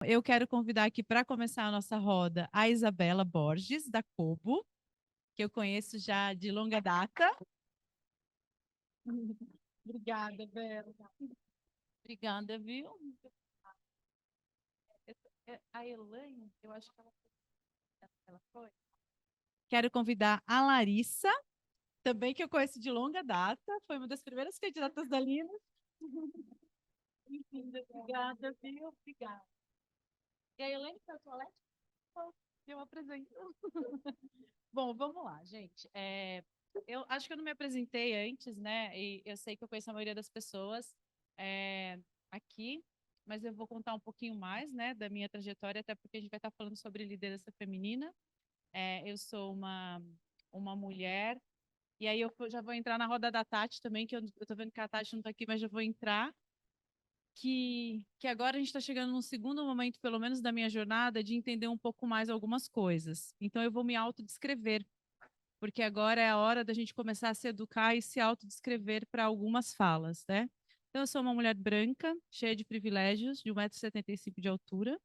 Eu quero convidar aqui para começar a nossa roda a Isabela Borges, da Cobo, que eu conheço já de longa data. Obrigada, Bela. Obrigada, viu? A Elaine, eu acho que ela foi. Quero convidar a Larissa, também que eu conheço de longa data, foi uma das primeiras candidatas da Lina. Obrigada, viu? Obrigada. E a Elaine foi ao toalete? Eu apresento. Bom, vamos lá, gente. Eu acho que eu não me apresentei antes, né? E eu sei que eu conheço a maioria das pessoas aqui, mas eu vou contar um pouquinho mais, né, da minha trajetória, até porque a gente vai estar falando sobre liderança feminina. Eu sou uma mulher, e aí eu já vou entrar na roda da Tati também, que eu tô vendo que a Tati não está aqui, mas já vou entrar. Que agora a gente está chegando num segundo momento, pelo menos da minha jornada, de entender um pouco mais algumas coisas. Então, eu vou me autodescrever, porque agora é a hora da gente começar a se educar e se autodescrever para algumas falas, né? Então, eu sou uma mulher branca, cheia de privilégios, de 1,75 m de altura,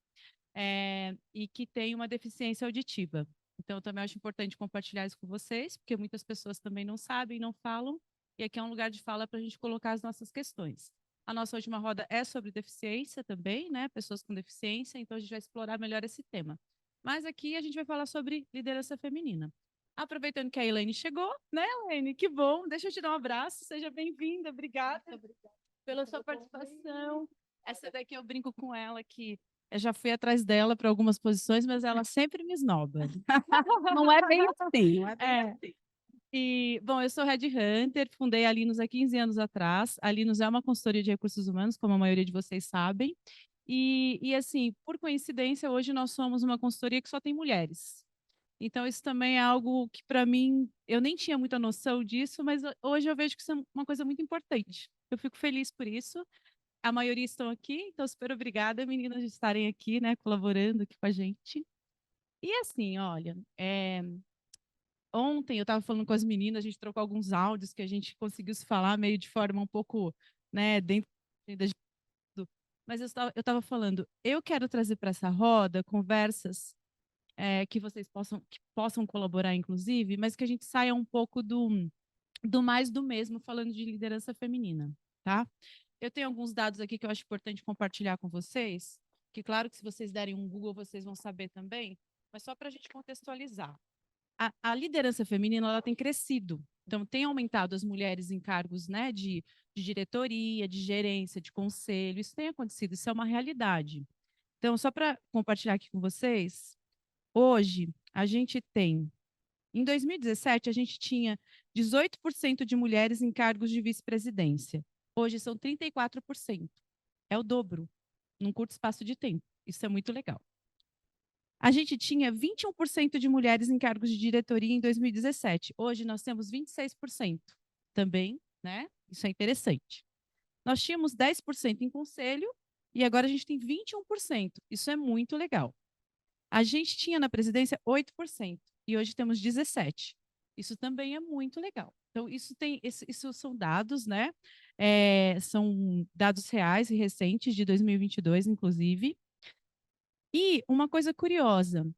e que tem uma deficiência auditiva. Então, eu também acho importante compartilhar isso com vocês, porque muitas pessoas também não sabem, não falam, e aqui é um lugar de fala para a gente colocar as nossas questões. A nossa última roda é sobre deficiência também, né? Pessoas com deficiência, então a gente vai explorar melhor esse tema. Mas aqui a gente vai falar sobre liderança feminina. Aproveitando que a Elaine chegou, né, Elaine? Que bom, deixa eu te dar um abraço, seja bem-vinda, obrigada pela sua participação. Essa daqui eu brinco com ela que eu já fui atrás dela para algumas posições, mas ela sempre me esnoba. Não é bem assim, não é bem É. assim. E, bom, eu sou headhunter, fundei a Linus há 15 anos atrás. A Linus é uma consultoria de recursos humanos, como a maioria de vocês sabem. E assim, por coincidência, hoje nós somos uma consultoria que só tem mulheres. Então, isso também é algo que, para mim, eu nem tinha muita noção disso, mas hoje eu vejo que isso é uma coisa muito importante. Eu fico feliz por isso. A maioria estão aqui, então super obrigada, meninas, de estarem aqui, né, colaborando aqui com a gente. E assim, olha, ontem eu estava falando com as meninas, a gente trocou alguns áudios que a gente conseguiu se falar meio de forma um pouco, né, dentro da mas eu estava falando, eu quero trazer para essa roda conversas que vocês possam colaborar, inclusive, mas que a gente saia um pouco do mais do mesmo, falando de liderança feminina, tá? Eu tenho alguns dados aqui que eu acho importante compartilhar com vocês, que claro que se vocês derem um Google, vocês vão saber também, mas só para a gente contextualizar. A liderança feminina ela tem crescido, então tem aumentado as mulheres em cargos, né, de diretoria, de gerência, de conselho, isso tem acontecido, isso é uma realidade. Então, só para compartilhar aqui com vocês, hoje a gente tem, em 2017, a gente tinha 18% de mulheres em cargos de vice-presidência. Hoje são 34%. É o dobro, num curto espaço de tempo. Isso é muito legal. A gente tinha 21% de mulheres em cargos de diretoria em 2017. Hoje nós temos 26%. Também, né? Isso é interessante. Nós tínhamos 10% em conselho e agora a gente tem 21%. Isso é muito legal. A gente tinha na presidência 8% e hoje temos 17%. Isso também é muito legal. Então, isso são dados, né? São dados reais e recentes de 2022, inclusive. E uma coisa curiosa,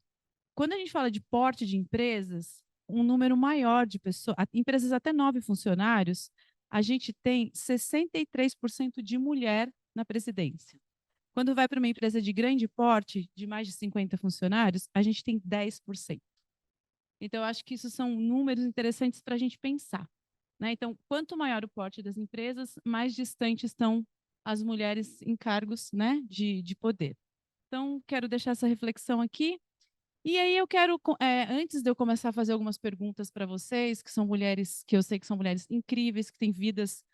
quando a gente fala de porte de empresas, um número maior de pessoas, empresas até 9 funcionários, a gente tem 63% de mulher na presidência. Quando vai para uma empresa de grande porte, de mais de 50 funcionários, a gente tem 10%. Então, eu acho que isso são números interessantes para a gente pensar. Né? Então, quanto maior o porte das empresas, mais distantes estão as mulheres em cargos, né, de poder. Então, quero deixar essa reflexão aqui. E aí eu quero, antes de eu começar a fazer algumas perguntas para vocês, que são mulheres, que eu sei que são mulheres incríveis, que têm vidas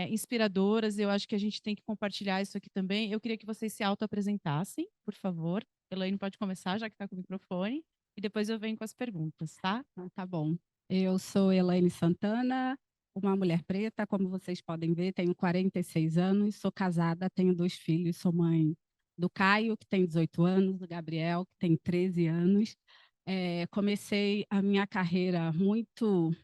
inspiradoras, eu acho que a gente tem que compartilhar isso aqui também. Eu queria que vocês se auto-apresentassem, por favor. Elaine pode começar, já que está com o microfone, e depois eu venho com as perguntas, tá? Ah, tá bom. Eu sou Elaine Santana, uma mulher preta, como vocês podem ver, tenho 46 anos, sou casada, tenho 2 filhos, sou mãe do Caio, que tem 18 anos, do Gabriel, que tem 13 anos. Comecei a minha carreira muito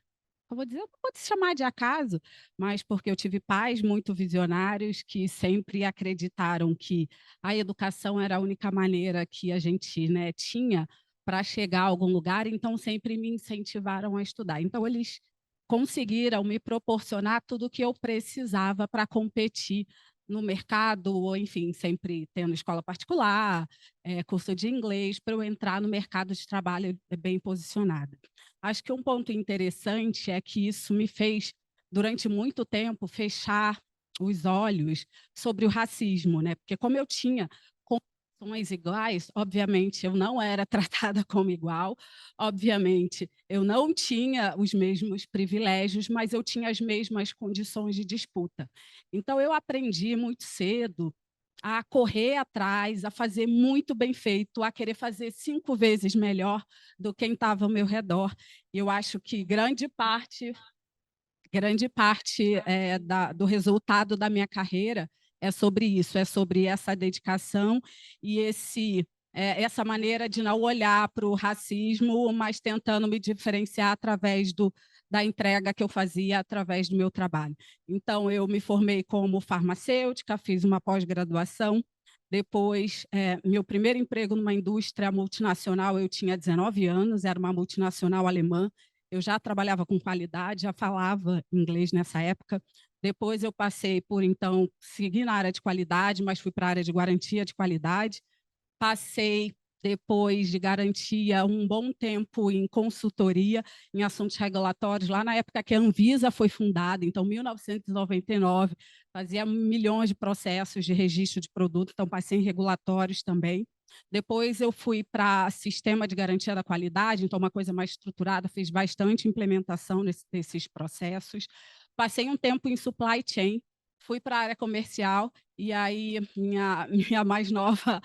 eu vou dizer, não vou chamar de acaso, mas porque eu tive pais muito visionários que sempre acreditaram que a educação era a única maneira que a gente, né, tinha para chegar a algum lugar, então sempre me incentivaram a estudar. Então eles conseguiram me proporcionar tudo o que eu precisava para competir no mercado, ou enfim, sempre tendo escola particular, curso de inglês, para eu entrar no mercado de trabalho bem posicionada. Acho que um ponto interessante é que isso me fez, durante muito tempo, fechar os olhos sobre o racismo, né? Porque como eu tinha condições iguais, obviamente eu não era tratada como igual, obviamente eu não tinha os mesmos privilégios, mas eu tinha as mesmas condições de disputa. Então eu aprendi muito cedo a correr atrás, a fazer muito bem feito, a querer fazer 5 vezes melhor do que quem estava ao meu redor. Eu acho que grande parte do resultado da minha carreira é sobre isso, é sobre essa dedicação e essa maneira de não olhar para o racismo, mas tentando me diferenciar através da entrega que eu fazia através do meu trabalho. Então, eu me formei como farmacêutica, fiz uma pós-graduação. Depois, meu primeiro emprego numa indústria multinacional, eu tinha 19 anos, era uma multinacional alemã. Eu já trabalhava com qualidade, já falava inglês nessa época. Depois eu passei por, então, seguir na área de qualidade, mas fui para a área de garantia de qualidade. Passei, depois de garantia, um bom tempo em consultoria, em assuntos regulatórios, lá na época que a Anvisa foi fundada, então, 1999, fazia milhões de processos de registro de produto, então passei em regulatórios também. Depois eu fui para sistema de garantia da qualidade, então uma coisa mais estruturada, fiz bastante implementação desses processos. Passei um tempo em supply chain, fui para a área comercial, e aí minha mais nova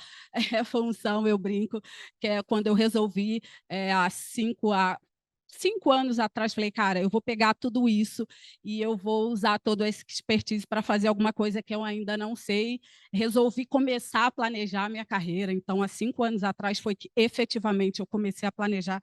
função, eu brinco, que é quando eu resolvi, há 5 anos atrás, falei, cara, eu vou pegar tudo isso e eu vou usar toda essa expertise para fazer alguma coisa que eu ainda não sei. Resolvi começar a planejar a minha carreira. Então, há 5 anos atrás foi que efetivamente eu comecei a planejar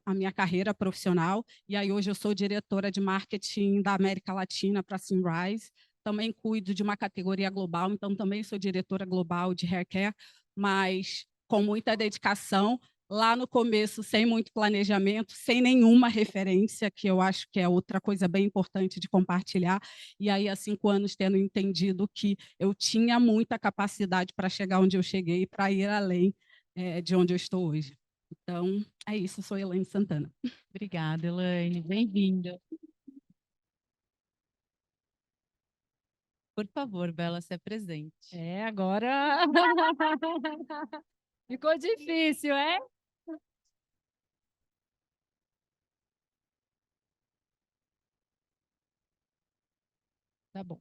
a minha carreira profissional. E aí hoje eu sou diretora de marketing da América Latina para a Simrise. Também cuido de uma categoria global, então também sou diretora global de hair care, mas com muita dedicação. Lá no começo, sem muito planejamento, sem nenhuma referência, que eu acho que é outra coisa bem importante de compartilhar. E aí, há 5 anos, tendo entendido que eu tinha muita capacidade para chegar onde eu cheguei, para ir além de onde eu estou hoje. Então, é isso, sou Elaine Santana. Obrigada, Elaine. Bem-vinda. Por favor, Bela, se apresente. Agora ficou difícil, é? Tá bom.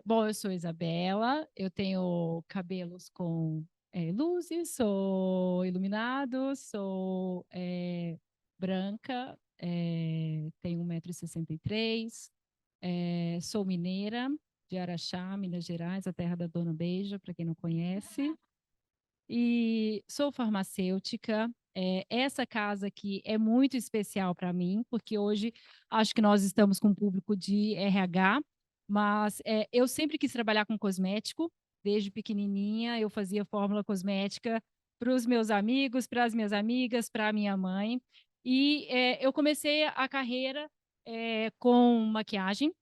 Bom, eu sou Isabela, eu tenho cabelos com luzes, sou iluminado, sou branca, tenho 1,63 m, sou mineira, de Araxá, Minas Gerais, a terra da Dona Beija, para quem não conhece. E sou farmacêutica. Essa casa aqui é muito especial para mim, porque hoje acho que nós estamos com um público de RH, mas eu sempre quis trabalhar com cosmético, desde pequenininha eu fazia fórmula cosmética para os meus amigos, para as minhas amigas, para a minha mãe. E eu comecei a carreira com maquiagem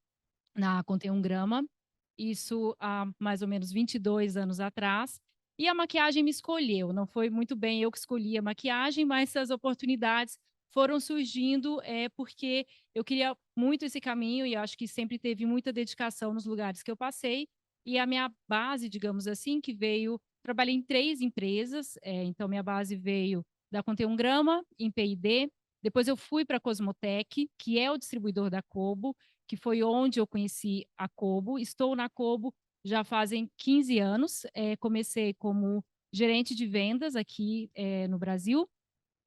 na Contém um Grama, isso há mais ou menos 22 anos atrás. E a maquiagem me escolheu, não foi muito bem eu que escolhi a maquiagem, mas essas oportunidades foram surgindo porque eu queria muito esse caminho e acho que sempre teve muita dedicação nos lugares que eu passei. E a minha base, digamos assim, que veio, trabalhei em 3 empresas, então minha base veio da Contém um Grama, em P&D, depois eu fui para a Cosmotec, que é o distribuidor da Kobo, que foi onde eu conheci a Kobo. Estou na Kobo já fazem 15 anos. Comecei como gerente de vendas aqui no Brasil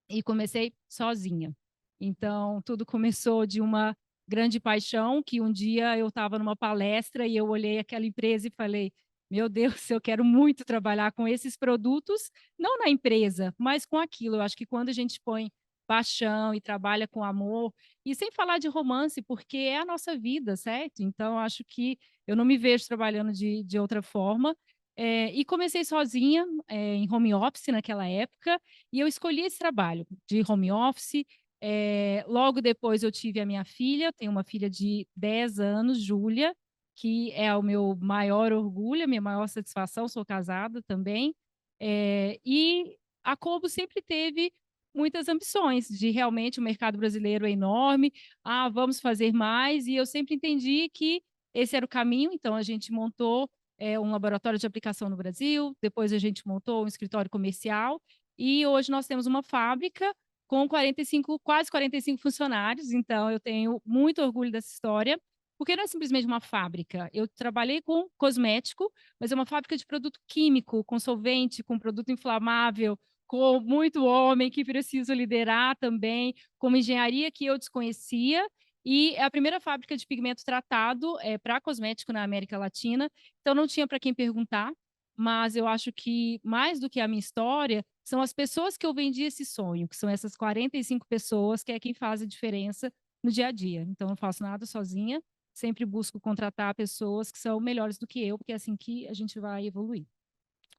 e comecei sozinha. Então, tudo começou de uma grande paixão, que um dia eu estava numa palestra e eu olhei aquela empresa e falei, meu Deus, eu quero muito trabalhar com esses produtos, não na empresa, mas com aquilo. Eu acho que quando a gente põe paixão e trabalha com amor, e sem falar de romance, porque é a nossa vida, certo? Então, acho que eu não me vejo trabalhando de outra forma. E comecei sozinha, em home office naquela época, e eu escolhi esse trabalho de home office. Logo depois eu tive a minha filha, eu tenho uma filha de 10 anos, Júlia, que é o meu maior orgulho, a minha maior satisfação, sou casada também. E a Kobo sempre teve muitas ambições de realmente o mercado brasileiro é enorme, vamos fazer mais, e eu sempre entendi que esse era o caminho, então a gente montou um laboratório de aplicação no Brasil, depois a gente montou um escritório comercial, e hoje nós temos uma fábrica com 45, quase 45 funcionários, então eu tenho muito orgulho dessa história, porque não é simplesmente uma fábrica. Eu trabalhei com cosmético, mas é uma fábrica de produto químico, com solvente, com produto inflamável, com muito homem que preciso liderar também, com uma engenharia que eu desconhecia, e é a primeira fábrica de pigmento tratado para cosmético na América Latina, então não tinha para quem perguntar, mas eu acho que mais do que a minha história, são as pessoas que eu vendi esse sonho, que são essas 45 pessoas, que é quem faz a diferença no dia a dia. Então, não faço nada sozinha, sempre busco contratar pessoas que são melhores do que eu, porque é assim que a gente vai evoluir.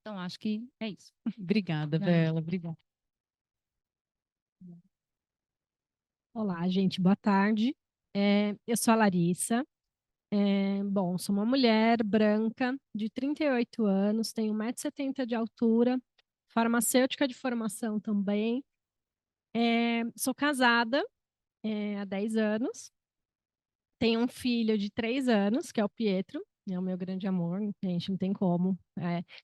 Então, acho que é isso. Obrigada, Bela. Obrigada. Olá, gente, boa tarde. Eu sou a Larissa. Bom, sou uma mulher branca de 38 anos, tenho 1,70 m de altura, farmacêutica de formação também. Sou casada há 10 anos. Tenho um filho de 3 anos, que é o Pietro, é o meu grande amor, gente, não tem como.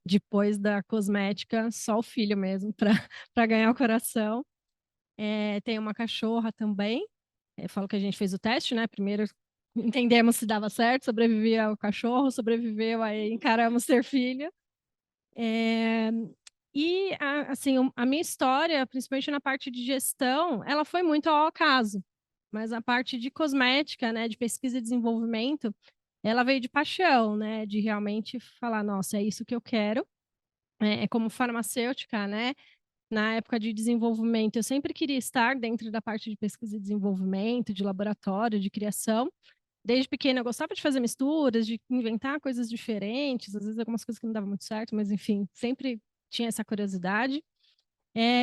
Depois da cosmética, só o filho mesmo para ganhar o coração. Tenho uma cachorra também. Eu falo que a gente fez o teste, né? Primeiro entendemos se dava certo, sobrevivia ao cachorro, sobreviveu, aí encaramos ter filho. Assim, a minha história, principalmente na parte de gestão, ela foi muito ao acaso, mas a parte de cosmética, né, de pesquisa e desenvolvimento, ela veio de paixão, né, de realmente falar, nossa, é isso que eu quero. Como farmacêutica, né, na época de desenvolvimento, eu sempre queria estar dentro da parte de pesquisa e desenvolvimento, de laboratório, de criação. Desde pequena eu gostava de fazer misturas, de inventar coisas diferentes, às vezes algumas coisas que não davam muito certo, mas enfim, sempre tinha essa curiosidade.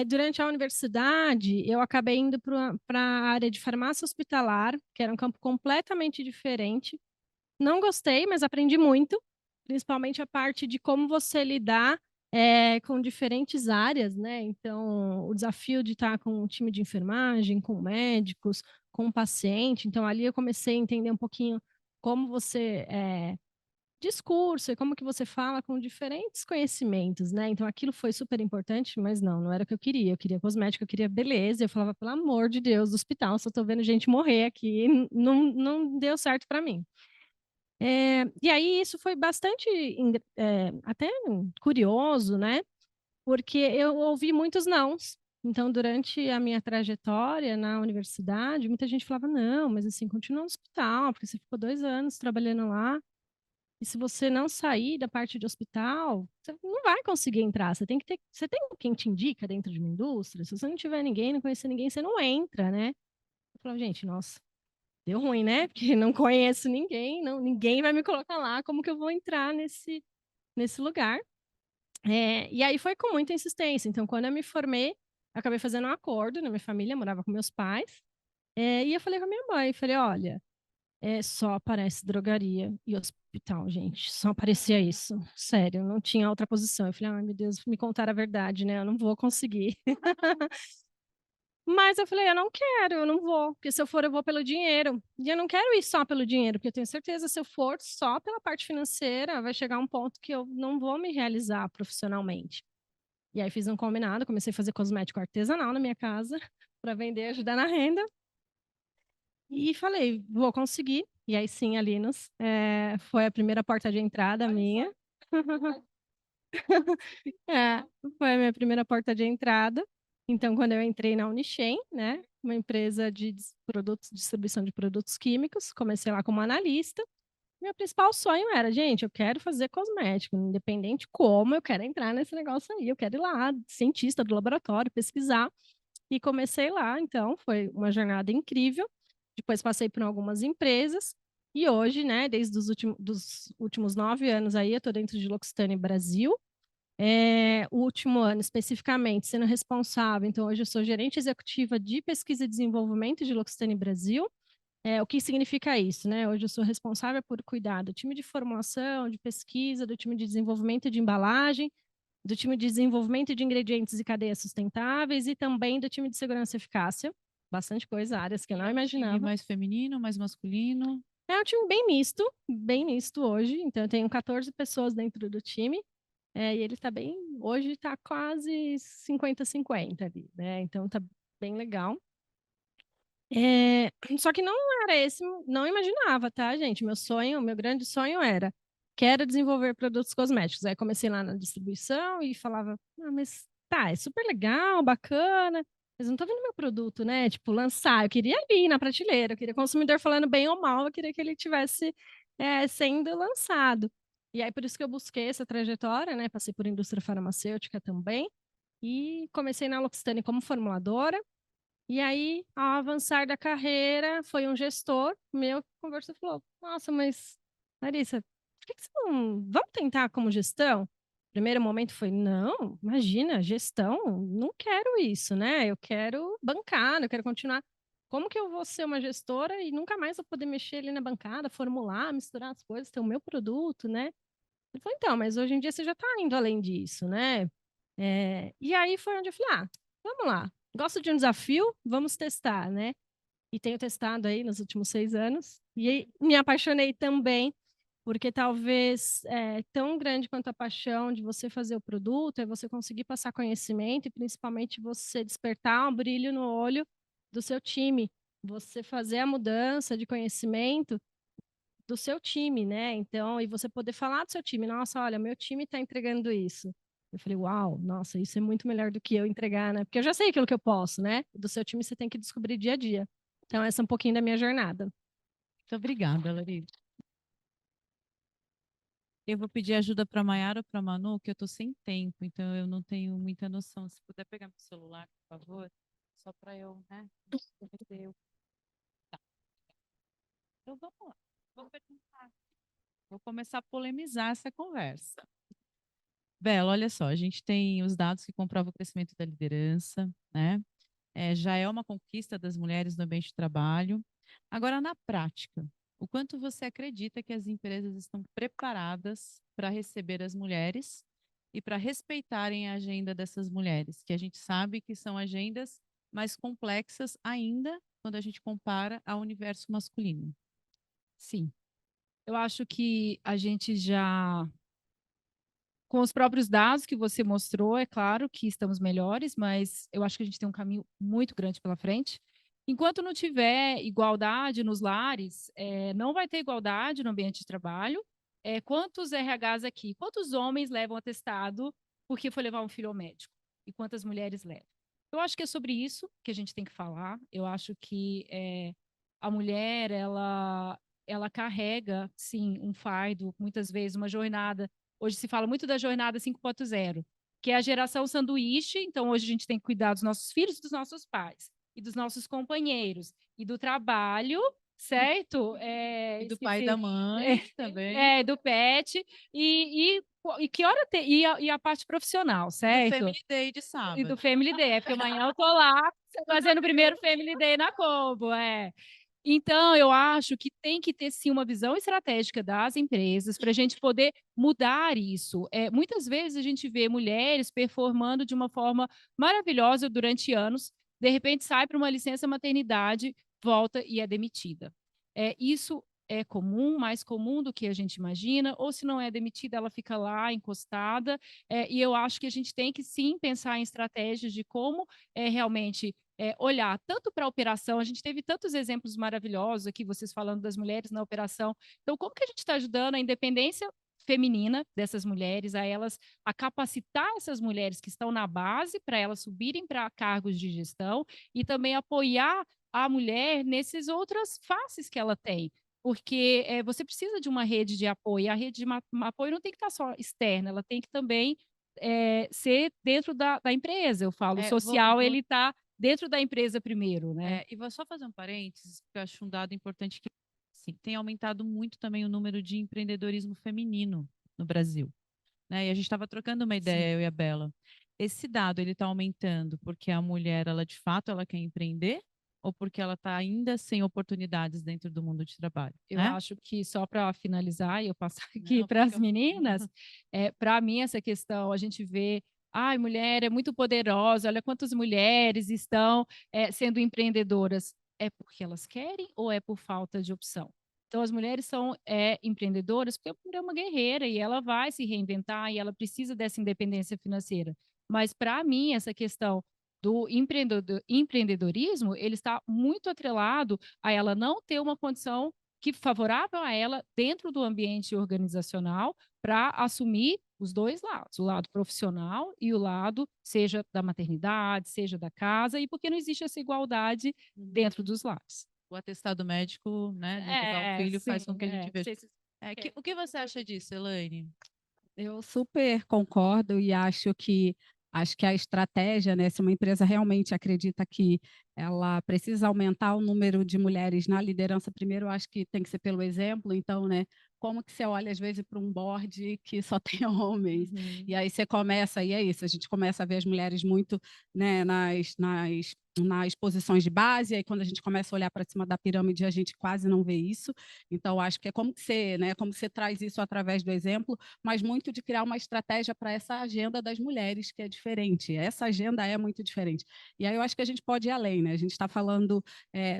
Durante a universidade, eu acabei indo para a área de farmácia hospitalar, que era um campo completamente diferente. Não gostei, mas aprendi muito, principalmente a parte de como você lidar com diferentes áreas, né? Então, o desafio de estar com um time de enfermagem, com médicos, com um paciente. Então, ali eu comecei a entender um pouquinho como você discurso e como que você fala com diferentes conhecimentos, né? Então, aquilo foi super importante, mas não era o que eu queria. Eu queria cosmética, eu queria beleza. Eu falava, pelo amor de Deus, do hospital, só estou vendo gente morrer aqui. Não deu certo para mim. E aí isso foi bastante até curioso, né? Porque eu ouvi muitos nãos. Então, durante a minha trajetória na universidade, muita gente falava, não, mas assim, continua no hospital, porque você ficou 2 anos trabalhando lá, e se você não sair da parte de hospital, você não vai conseguir entrar. Você tem quem te indica dentro de uma indústria? Se você não tiver ninguém, não conhecer ninguém, você não entra, né? Eu falava, gente, nossa, deu ruim, né? Porque não conheço ninguém, ninguém vai me colocar lá, como que eu vou entrar nesse lugar? E aí foi com muita insistência. Então, quando eu me formei, eu acabei fazendo um acordo na minha família, morava com meus pais, e eu falei com a minha mãe, falei, olha, só aparece drogaria e hospital, gente, só aparecia isso, sério, não tinha outra posição. Eu falei, ai meu Deus, me contaram a verdade, né? Eu não vou conseguir. Mas eu falei, eu não quero, eu não vou, porque se eu for, eu vou pelo dinheiro. E eu não quero ir só pelo dinheiro, porque eu tenho certeza, se eu for só pela parte financeira, vai chegar um ponto que eu não vou me realizar profissionalmente. E aí fiz um combinado, comecei a fazer cosmético artesanal na minha casa, para vender e ajudar na renda. E falei, vou conseguir. E aí sim, a Linus foi a primeira porta de entrada minha. Foi a minha primeira porta de entrada. Então, quando eu entrei na Unichem, né, uma empresa de distribuição de produtos químicos, comecei lá como analista. Meu principal sonho era, gente, eu quero fazer cosmético, independente como, eu quero entrar nesse negócio aí, eu quero ir lá, cientista do laboratório, pesquisar. e comecei lá. Então, foi uma jornada incrível. Depois passei por algumas empresas e hoje, né, desde dos últimos 9 anos aí, eu estou dentro de L'Occitane Brasil. O último ano, especificamente, sendo responsável. Então, hoje eu sou gerente executiva de pesquisa e desenvolvimento de L'Occitane Brasil. O que significa isso, né? Hoje eu sou responsável por cuidar do time de formulação, de pesquisa, do time de desenvolvimento de embalagem, do time de desenvolvimento de ingredientes e cadeias sustentáveis e também do time de segurança e eficácia. Bastante coisa, áreas que eu não imaginava. Time mais feminino, mais masculino? É um time bem misto hoje. Então, eu tenho 14 pessoas dentro do time. E ele está bem, hoje está quase 50-50 ali, né? Então, tá bem legal. Só que não era esse, não imaginava, tá, gente? Meu grande sonho era, quero desenvolver produtos cosméticos. Aí comecei lá na distribuição e falava, mas tá, é super legal, bacana, mas não tô vendo meu produto, né? Tipo, lançar, eu queria ali na prateleira, eu queria o consumidor falando bem ou mal, eu queria que ele tivesse sendo lançado. E aí, por isso que eu busquei essa trajetória, né? Passei por indústria farmacêutica também, e comecei na L'Occitane como formuladora. E aí, ao avançar da carreira, foi um gestor meu que conversou e falou: Nossa, mas Larissa, por que você não. Vamos tentar como gestão? Primeiro momento foi: Não, imagina, gestão, não quero isso, né? Eu quero bancar, eu quero continuar. Como que eu vou ser uma gestora e nunca mais vou poder mexer ali na bancada, formular, misturar as coisas, ter o meu produto, né? Ele falou: Então, mas hoje em dia você já está indo além disso, né? E aí foi onde eu falei: Vamos lá. Gosto de um desafio, vamos testar, né? E tenho testado aí nos últimos 6 anos. E aí me apaixonei também, porque talvez tão grande quanto a paixão de você fazer o produto é você conseguir passar conhecimento e principalmente você despertar um brilho no olho do seu time. Você fazer a mudança de conhecimento do seu time, né? Então, e você poder falar do seu time, nossa, olha, meu time está entregando isso. Eu falei, uau, nossa, isso é muito melhor do que eu entregar, né? Porque eu já sei aquilo que eu posso, né? Do seu time você tem que descobrir dia a dia. Então, essa é um pouquinho da minha jornada. Muito obrigada, Larissa. Eu vou pedir ajuda para a Mayara ou para a Manu, que eu estou sem tempo, então eu não tenho muita noção. Se puder pegar meu celular, por favor, só para eu, né? Tá. Então vamos lá. Vou perguntar. Vou começar a polemizar essa conversa. Bela, olha só, a gente tem os dados que comprovam o crescimento da liderança, né? Já é uma conquista das mulheres no ambiente de trabalho. Agora, na prática, o quanto você acredita que as empresas estão preparadas para receber as mulheres e para respeitarem a agenda dessas mulheres, que a gente sabe que são agendas mais complexas ainda quando a gente compara ao universo masculino? Sim. Eu acho que a gente já, com os próprios dados que você mostrou, é claro que estamos melhores, mas eu acho que a gente tem um caminho muito grande pela frente. Enquanto não tiver igualdade nos lares, não vai ter igualdade no ambiente de trabalho. Quantos RHs aqui, quantos homens levam atestado porque foi levar um filho ao médico? E quantas mulheres levam? Eu acho que é sobre isso que a gente tem que falar. Eu acho que a mulher, ela carrega, sim, um fardo, muitas vezes uma jornada. Hoje se fala muito da jornada 5.0, que é a geração sanduíche. Então, hoje a gente tem que cuidar dos nossos filhos e dos nossos pais, e dos nossos companheiros, e do trabalho, certo? E do pai e da mãe também. Do pet, e que hora tem? E a parte profissional, certo? Do Family Day de sábado. E do Family Day, porque amanhã eu tô lá fazendo o primeiro Family Day na Combo, Então, eu acho que tem que ter, sim, uma visão estratégica das empresas para a gente poder mudar isso. Muitas vezes a gente vê mulheres performando de uma forma maravilhosa durante anos, de repente sai para uma licença maternidade, volta e é demitida. Isso é comum, mais comum do que a gente imagina, ou se não é demitida, ela fica lá encostada. E eu acho que a gente tem que, sim, pensar em estratégias de como realmente olhar tanto para a operação. A gente teve tantos exemplos maravilhosos aqui, vocês falando das mulheres na operação. Então, como que a gente está ajudando a independência feminina dessas mulheres, a capacitar essas mulheres que estão na base para elas subirem para cargos de gestão e também apoiar a mulher nessas outras faces que ela tem? Porque você precisa de uma rede de apoio, e a rede de apoio não tem que estar só externa, ela tem que também ser dentro da empresa. Eu falo, o social, ele está dentro da empresa primeiro, né? E vou só fazer um parênteses, porque eu acho um dado importante que assim, tem aumentado muito também o número de empreendedorismo feminino no Brasil, né? E a gente estava trocando uma ideia, eu e a Bela. Esse dado, ele está aumentando porque a mulher, ela de fato, ela quer empreender ou porque ela está ainda sem oportunidades dentro do mundo de trabalho, Eu né? acho que só para finalizar e eu passar aqui Não, para as fica- meninas, para mim essa questão, a gente vê, ai, mulher é muito poderosa, olha quantas mulheres estão sendo empreendedoras. É porque elas querem ou é por falta de opção? Então, as mulheres são empreendedoras porque a mulher é uma guerreira e ela vai se reinventar e ela precisa dessa independência financeira. Mas, para mim, essa questão do empreendedorismo, ele está muito atrelado a ela não ter uma condição que favorável a ela dentro do ambiente organizacional para assumir os dois lados, o lado profissional e o lado, seja da maternidade, seja da casa, e porque não existe essa igualdade dentro dos lares. O atestado médico, né, de levar o filho faz com que a gente veja. O que você acha disso, Elaine? Eu super concordo e acho que a estratégia, né, se uma empresa realmente acredita que ela precisa aumentar o número de mulheres na liderança, primeiro eu acho que tem que ser pelo exemplo, então, né, como que você olha às vezes para um board que só tem homens, e aí você começa, e é isso, a gente começa a ver as mulheres muito, né, nas posições de base, e aí quando a gente começa a olhar para cima da pirâmide, a gente quase não vê isso, então acho que é como que você, né, como você traz isso através do exemplo, mas muito de criar uma estratégia para essa agenda das mulheres, que é diferente. Essa agenda é muito diferente. E aí eu acho que a gente pode ir além, né? A gente está falando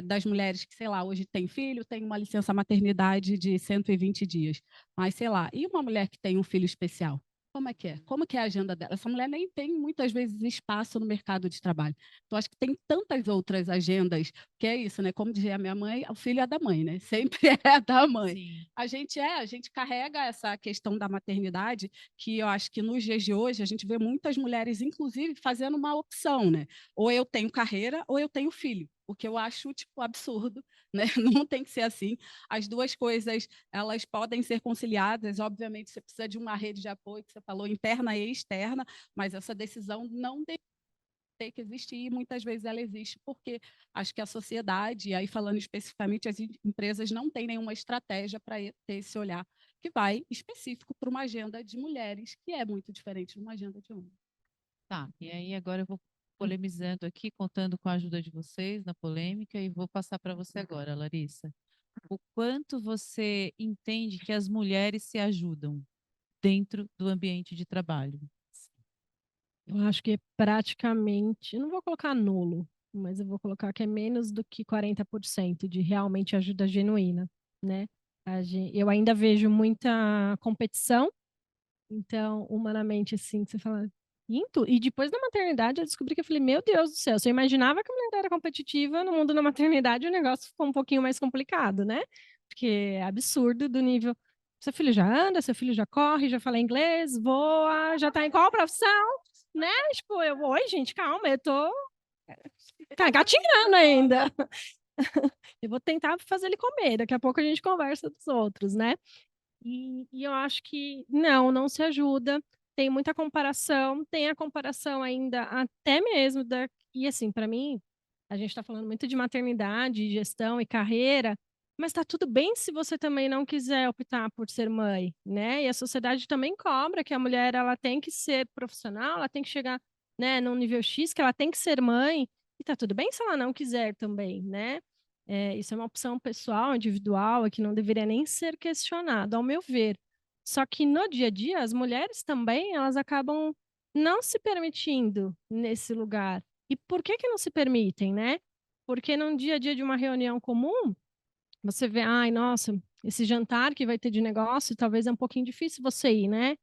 das mulheres que, sei lá, hoje tem filho, tem uma licença maternidade de 120 dias. Mas, sei lá, e uma mulher que tem um filho especial? Como é que é? Como que é a agenda dela? Essa mulher nem tem, muitas vezes, espaço no mercado de trabalho. Então, acho que tem tantas outras agendas, que é isso, né? Como dizia a minha mãe, o filho é da mãe, né? Sempre é da mãe. Sim. A gente carrega essa questão da maternidade, que eu acho que nos dias de hoje a gente vê muitas mulheres, inclusive, fazendo uma opção, né? Ou eu tenho carreira ou eu tenho filho, o que eu acho tipo absurdo, né? Não tem que ser assim. As duas coisas, elas podem ser conciliadas. Obviamente, você precisa de uma rede de apoio, que você falou, interna e externa, mas essa decisão não deve ter que existir, e muitas vezes ela existe porque acho que a sociedade, e aí falando especificamente, as empresas não têm nenhuma estratégia para ter esse olhar que vai específico para uma agenda de mulheres, que é muito diferente de uma agenda de homens. Tá, e aí agora eu vou polemizando aqui, contando com a ajuda de vocês na polêmica, e vou passar para você agora, Larissa. O quanto você entende que as mulheres se ajudam dentro do ambiente de trabalho? Eu acho que é praticamente, eu não vou colocar nulo, mas eu vou colocar que é menos do que 40% de realmente ajuda genuína, né? Eu ainda vejo muita competição, então, humanamente, assim, você fala, e depois da maternidade eu descobri que eu falei, meu Deus do céu, se eu imaginava que a mulher era competitiva, no mundo da maternidade o negócio ficou um pouquinho mais complicado, né? Porque é absurdo do nível, seu filho já anda, seu filho já corre, já fala inglês, voa, já tá em qual profissão? Né? Tipo, oi, gente, calma, eu tô gatinhando ainda. Eu vou tentar fazer ele comer, daqui a pouco a gente conversa dos outros, né? E eu acho que não se ajuda, tem muita comparação, tem a comparação ainda até mesmo e assim, para mim, a gente está falando muito de maternidade, gestão e carreira, mas está tudo bem se você também não quiser optar por ser mãe, né? E a sociedade também cobra que a mulher ela tem que ser profissional, ela tem que chegar, né, num nível X, que ela tem que ser mãe, e tá tudo bem se ela não quiser também, né? Isso é uma opção pessoal, individual, que não deveria nem ser questionado, ao meu ver. Só que no dia a dia, as mulheres também, elas acabam não se permitindo nesse lugar. E por que não se permitem, né? Porque num dia a dia de uma reunião comum, você vê, ai, nossa, esse jantar que vai ter de negócio, talvez é um pouquinho difícil você ir, né?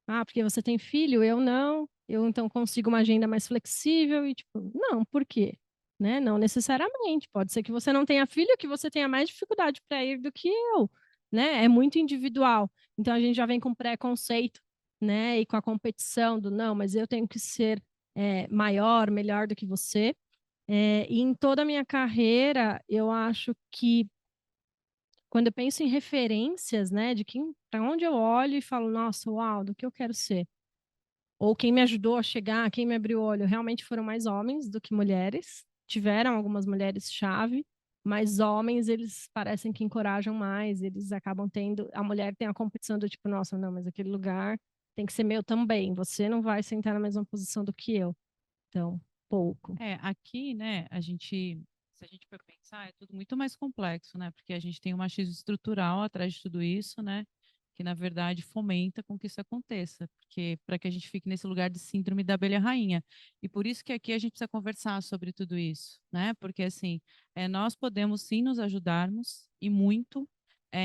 Ah, porque você tem filho, eu não. Eu então consigo uma agenda mais flexível e tipo, não, por quê? Né? Não necessariamente. Pode ser que você não tenha filho, que você tenha mais dificuldade para ir do que eu, né? É muito individual. Então a gente já vem com preconceito, né? E com a competição do não, mas eu tenho que ser maior, melhor do que você. E em toda a minha carreira, eu acho que quando eu penso em referências, né, de quem, para onde eu olho e falo, nossa, uau, do que eu quero ser. ou quem me ajudou a chegar, quem me abriu o olho, realmente foram mais homens do que mulheres. Tiveram algumas mulheres-chave, mas homens, eles parecem que encorajam mais, eles acabam tendo... A mulher tem a competição do tipo, nossa, não, mas aquele lugar tem que ser meu também, você não vai sentar na mesma posição do que eu. Então, pouco. Aqui, né, se a gente for pensar, é tudo muito mais complexo, né? Porque a gente tem um machismo estrutural atrás de tudo isso, né? Que na verdade fomenta com que isso aconteça, porque para que a gente fique nesse lugar de síndrome da abelha rainha. E por isso que aqui a gente precisa conversar sobre tudo isso, né? Porque assim, nós podemos sim nos ajudarmos e muito,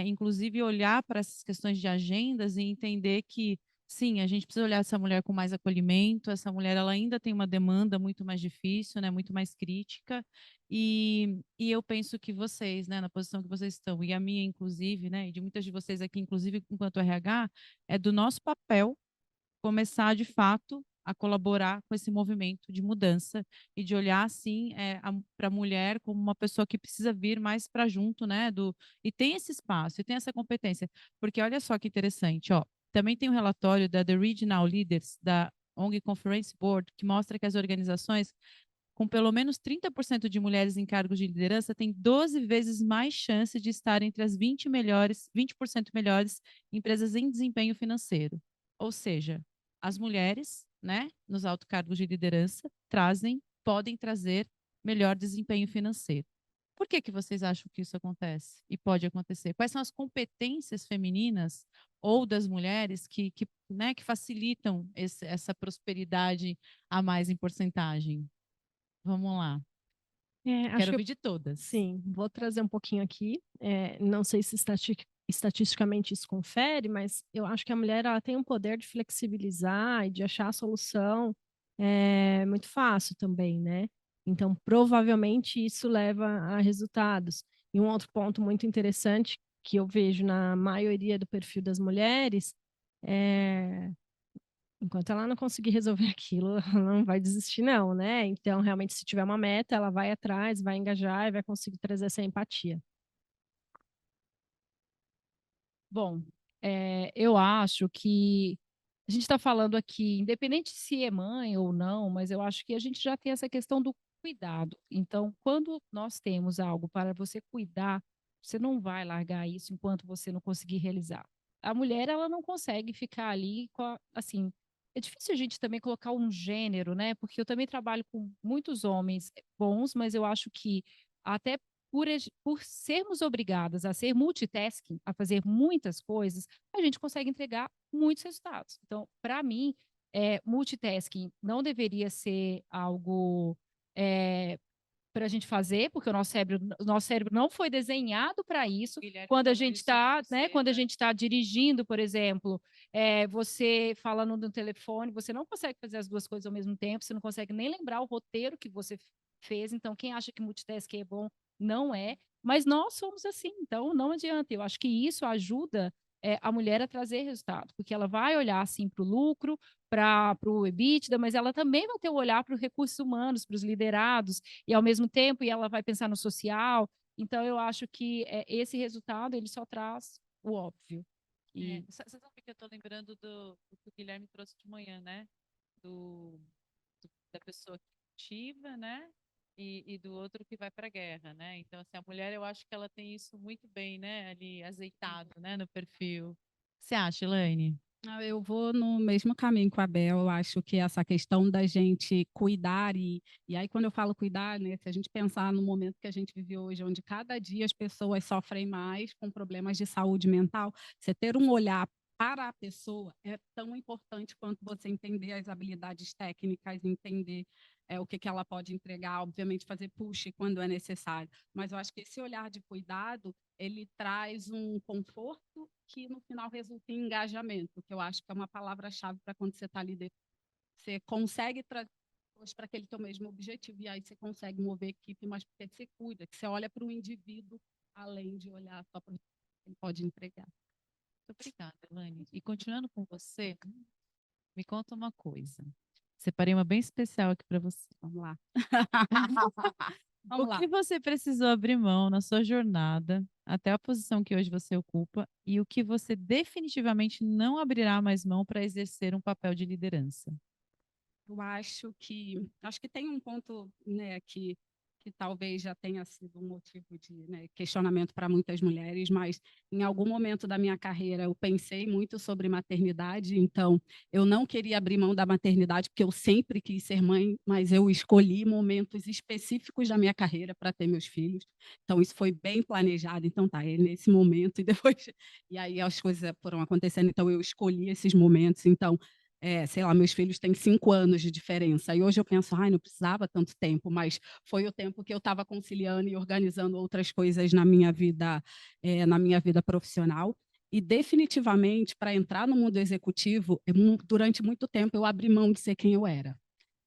inclusive olhar para essas questões de agendas e entender que sim, a gente precisa olhar essa mulher com mais acolhimento. Essa mulher ela ainda tem uma demanda muito mais difícil, né, muito mais crítica. E eu penso que vocês, né, na posição que vocês estão, e a minha, inclusive, né, e de muitas de vocês aqui, inclusive enquanto RH, é do nosso papel começar de fato a colaborar com esse movimento de mudança e de olhar assim para a mulher como uma pessoa que precisa vir mais para junto, né? E tem esse espaço, e tem essa competência. Porque olha só que interessante, ó. Também tem um relatório da The Regional Leaders, da ONG Conference Board, que mostra que as organizações com pelo menos 30% de mulheres em cargos de liderança têm 12 vezes mais chance de estar entre as 20% melhores empresas em desempenho financeiro. Ou seja, as mulheres, né, nos altos cargos de liderança podem trazer melhor desempenho financeiro. Por que vocês acham que isso acontece e pode acontecer? Quais são as competências femininas ou das mulheres né, que facilitam essa prosperidade a mais em porcentagem? Vamos lá. Acho Quero que ouvir de todas. sim, vou trazer um pouquinho aqui. Não sei se estatisticamente isso confere, mas eu acho que a mulher ela tem um poder de flexibilizar e de achar a solução muito fácil também, né? Então, provavelmente isso leva a resultados. E um outro ponto muito interessante que eu vejo na maioria do perfil das mulheres é enquanto ela não conseguir resolver aquilo, ela não vai desistir, não, né? Então, realmente, se tiver uma meta, ela vai atrás, vai engajar e vai conseguir trazer essa empatia. Bom, eu acho que a gente está falando aqui, independente se é mãe ou não, mas eu acho que a gente já tem essa questão do cuidado. Então, quando nós temos algo para você cuidar, você não vai largar isso enquanto você não conseguir realizar. A mulher, ela não consegue ficar ali assim, é difícil a gente também colocar um gênero, né? Porque eu também trabalho com muitos homens bons, mas eu acho que até por sermos obrigadas a ser multitasking, a fazer muitas coisas, a gente consegue entregar muitos resultados. Então, para mim, multitasking não deveria ser algo para a gente fazer, porque o nosso cérebro não foi desenhado para isso. Guilherme Quando a falou gente isso está, muito né, cedo, quando a gente está dirigindo, por exemplo, você falando no telefone, você não consegue fazer as duas coisas ao mesmo tempo, você não consegue nem lembrar o roteiro que você fez. Então, quem acha que multitasking é bom, não é. Mas nós somos assim, então não adianta. Eu acho que isso ajuda a mulher a trazer resultado, porque ela vai olhar assim para o lucro, para o EBITDA, mas ela também vai ter o olhar para os recursos humanos, para os liderados, e ao mesmo tempo ela vai pensar no social. Então, eu acho que esse resultado ele só traz o óbvio. Você sabe que eu estou lembrando do que o Guilherme trouxe de manhã, né? Da pessoa ativa, né? E do outro que vai para a guerra, né? Então, assim, a mulher, eu acho que ela tem isso muito bem, né? Ali azeitado, né? No perfil. O que você acha, Elaine? Eu vou no mesmo caminho com a Bel. Eu acho que essa questão da gente cuidar, e aí, quando eu falo cuidar, né, se a gente pensar no momento que a gente vive hoje, onde cada dia as pessoas sofrem mais com problemas de saúde mental, você ter um olhar para a pessoa é tão importante quanto você entender as habilidades técnicas, entender o que ela pode entregar, obviamente fazer push quando é necessário. Mas eu acho que esse olhar de cuidado ele traz um conforto que no final resulta em engajamento, que eu acho que é uma palavra-chave para quando você está ali dentro. Você consegue trazer para aquele teu mesmo objetivo, e aí você consegue mover a equipe, mas porque você cuida, que você olha para o indivíduo, além de olhar só para o que ele pode entregar. Muito obrigada, Elaine. E continuando com você, me conta uma coisa. Separei uma bem especial aqui para você. Vamos lá. O que você precisou abrir mão na sua jornada até a posição que hoje você ocupa e o que você definitivamente não abrirá mais mão para exercer um papel de liderança? Eu acho que tem um ponto, né, que talvez já tenha sido um motivo de, né, questionamento para muitas mulheres, mas em algum momento da minha carreira eu pensei muito sobre maternidade, então eu não queria abrir mão da maternidade, porque eu sempre quis ser mãe, mas eu escolhi momentos específicos da minha carreira para ter meus filhos. Então isso foi bem planejado, então tá, é nesse momento e depois e aí as coisas foram acontecendo, então eu escolhi esses momentos, então sei lá, meus filhos têm 5 anos de diferença, e hoje eu penso, ai, não precisava tanto tempo, mas foi o tempo que eu estava conciliando e organizando outras coisas na minha vida profissional. E definitivamente, para entrar no mundo executivo, durante muito tempo eu abri mão de ser quem eu era.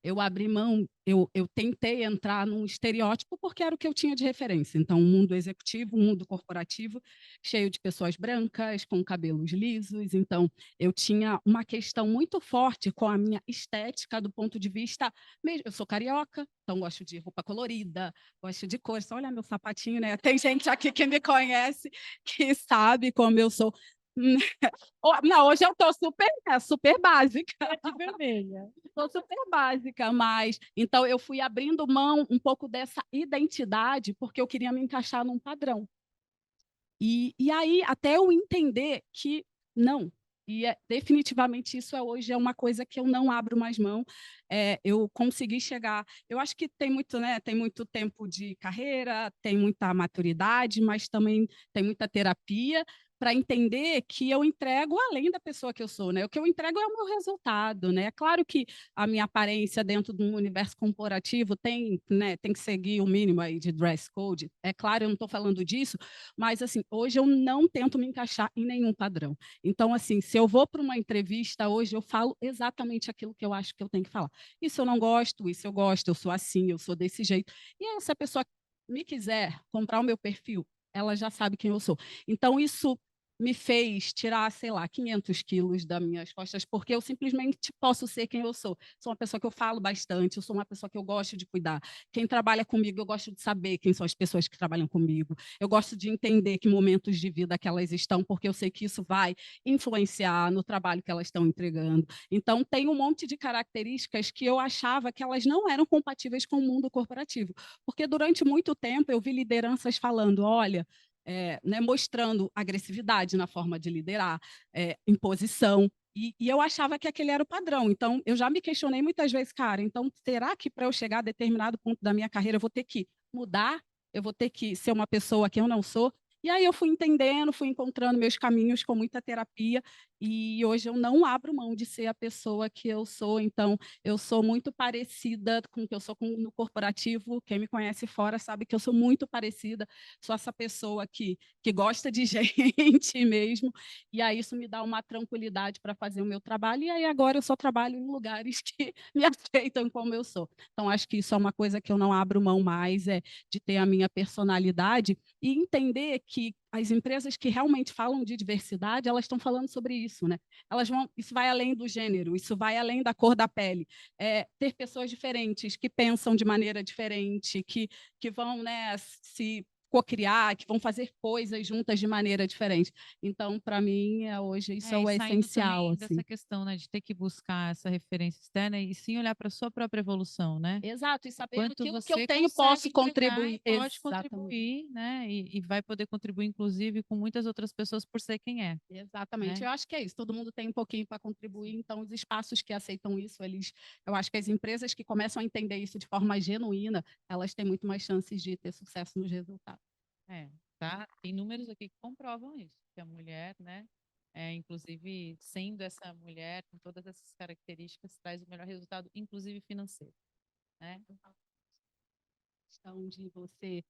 Eu abri mão, eu tentei entrar num estereótipo porque era o que eu tinha de referência. Então, um mundo executivo, um mundo corporativo, cheio de pessoas brancas, com cabelos lisos. Então, eu tinha uma questão muito forte com a minha estética do ponto de vista mesmo. Eu sou carioca, então gosto de roupa colorida, gosto de cores. Então, olha meu sapatinho, né? Tem gente aqui que me conhece, que sabe como eu sou. Não, hoje eu estou super básica. De vermelha. Sou super básica, mas então eu fui abrindo mão um pouco dessa identidade porque eu queria me encaixar num padrão. E aí, até eu entender que não, definitivamente isso hoje é uma coisa que eu não abro mais mão. Eu consegui chegar. Eu acho que tem muito, né? Tem muito tempo de carreira, tem muita maturidade, mas também tem muita terapia para entender que eu entrego além da pessoa que eu sou, né? O que eu entrego é o meu resultado, né? É claro que a minha aparência dentro de um universo corporativo tem, né, tem que seguir o mínimo aí de dress code. É claro, eu não estou falando disso, mas assim, hoje eu não tento me encaixar em nenhum padrão. Então, assim, se eu vou para uma entrevista hoje, eu falo exatamente aquilo que eu acho que eu tenho que falar. Isso eu não gosto, isso eu gosto, eu sou assim, eu sou desse jeito. E aí, se a pessoa me quiser comprar o meu perfil, ela já sabe quem eu sou. Então, isso me fez tirar, sei lá, 500 quilos das minhas costas, porque eu simplesmente posso ser quem eu sou. Sou uma pessoa que eu falo bastante, eu sou uma pessoa que eu gosto de cuidar. Quem trabalha comigo, eu gosto de saber quem são as pessoas que trabalham comigo. Eu gosto de entender que momentos de vida que elas estão, porque eu sei que isso vai influenciar no trabalho que elas estão entregando. Então, tem um monte de características que eu achava que elas não eram compatíveis com o mundo corporativo. Porque durante muito tempo eu vi lideranças falando: olha, né, mostrando agressividade na forma de liderar, imposição. E eu achava que aquele era o padrão. Então, eu já me questionei muitas vezes, cara, então, será que para eu chegar a determinado ponto da minha carreira, eu vou ter que mudar? Eu vou ter que ser uma pessoa que eu não sou? E aí eu fui entendendo, fui encontrando meus caminhos com muita terapia, e hoje eu não abro mão de ser a pessoa que eu sou. Então, eu sou muito parecida com o que eu sou no corporativo. Quem me conhece fora sabe que eu sou muito parecida. Sou essa pessoa que gosta de gente mesmo. E aí isso me dá uma tranquilidade para fazer o meu trabalho. E aí agora eu só trabalho em lugares que me aceitam como eu sou. Então, acho que isso é uma coisa que eu não abro mão mais, de ter a minha personalidade e entender que as empresas que realmente falam de diversidade, elas estão falando sobre isso, né? Isso vai além do gênero, isso vai além da cor da pele. Ter pessoas diferentes, que pensam de maneira diferente, que vão, né, se cocriar, que vão fazer coisas juntas de maneira diferente. Então, para mim, hoje isso é o E saindo essencial, também assim. dessa questão, né, de ter que buscar essa referência externa e sim olhar para a sua própria evolução, né? Exato, e saber Quanto que o que eu você tenho consegue posso entregar contribuir. e pode Exatamente. contribuir, né? E vai poder contribuir, inclusive, com muitas outras pessoas por ser quem é. Exatamente, Né? eu acho que é isso, todo mundo tem um pouquinho para contribuir, então os espaços que aceitam isso, eu acho que as empresas que começam a entender isso de forma genuína, elas têm muito mais chances de ter sucesso nos resultados. Tá? Tem números aqui que comprovam isso, que a mulher, né, inclusive sendo essa mulher com todas essas características, traz o melhor resultado, inclusive financeiro, né? Questão de você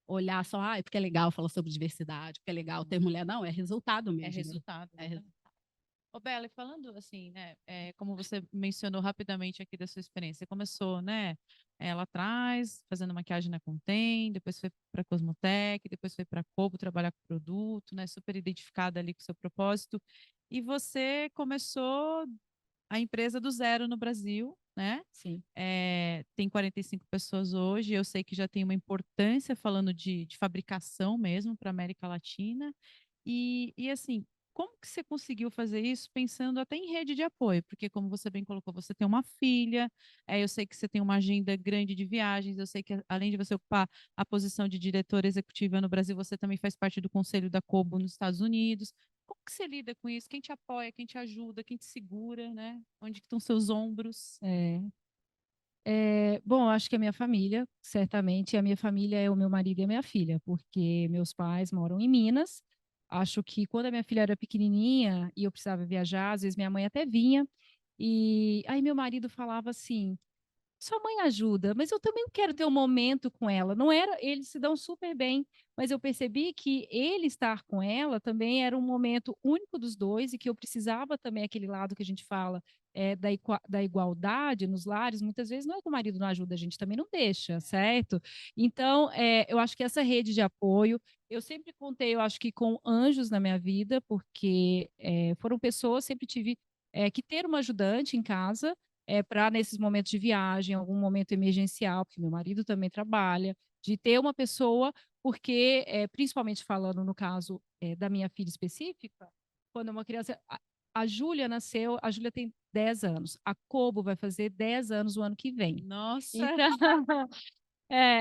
olhar só, porque é legal falar sobre diversidade, porque é legal ter mulher, não, é resultado mesmo. É resultado. É resultado. Ô, Bela, e falando assim, né, como você mencionou rapidamente aqui da sua experiência, você começou, né, lá atrás, fazendo maquiagem na Contém, depois foi para Cosmotec, depois foi para Cobo trabalhar com produto, né, super identificada ali com o seu propósito, e você começou a empresa do zero no Brasil, né? Sim. Tem 45 pessoas hoje, eu sei que já tem uma importância falando de fabricação mesmo para a América Latina, e assim, como que você conseguiu fazer isso pensando até em rede de apoio? Porque, como você bem colocou, você tem uma filha, eu sei que você tem uma agenda grande de viagens, eu sei que além de você ocupar a posição de diretora executiva no Brasil, você também faz parte do conselho da Cobo nos Estados Unidos. Como que você lida com isso? Quem te apoia, quem te ajuda, quem te segura, né? Onde que estão seus ombros? Bom, acho que a minha família, certamente, a minha família é o meu marido e a minha filha, porque meus pais moram em Minas. Acho que quando a minha filha era pequenininha e eu precisava viajar, às vezes minha mãe até vinha, e aí meu marido falava assim: sua mãe ajuda, mas eu também quero ter um momento com ela. Não era, eles se dão super bem, mas eu percebi que ele estar com ela também era um momento único dos dois e que eu precisava também aquele lado que a gente fala da igualdade nos lares. Muitas vezes não é que o marido não ajuda, a gente também não deixa, certo? Então, eu acho que essa rede de apoio, eu sempre contei, eu acho que com anjos na minha vida, porque foram pessoas, sempre tive que ter uma ajudante em casa para nesses momentos de viagem, algum momento emergencial, porque meu marido também trabalha, de ter uma pessoa, porque, principalmente falando no caso da minha filha específica, quando uma criança. A Júlia nasceu, a Júlia tem 10 anos, a Cobo vai fazer 10 anos o ano que vem. Nossa!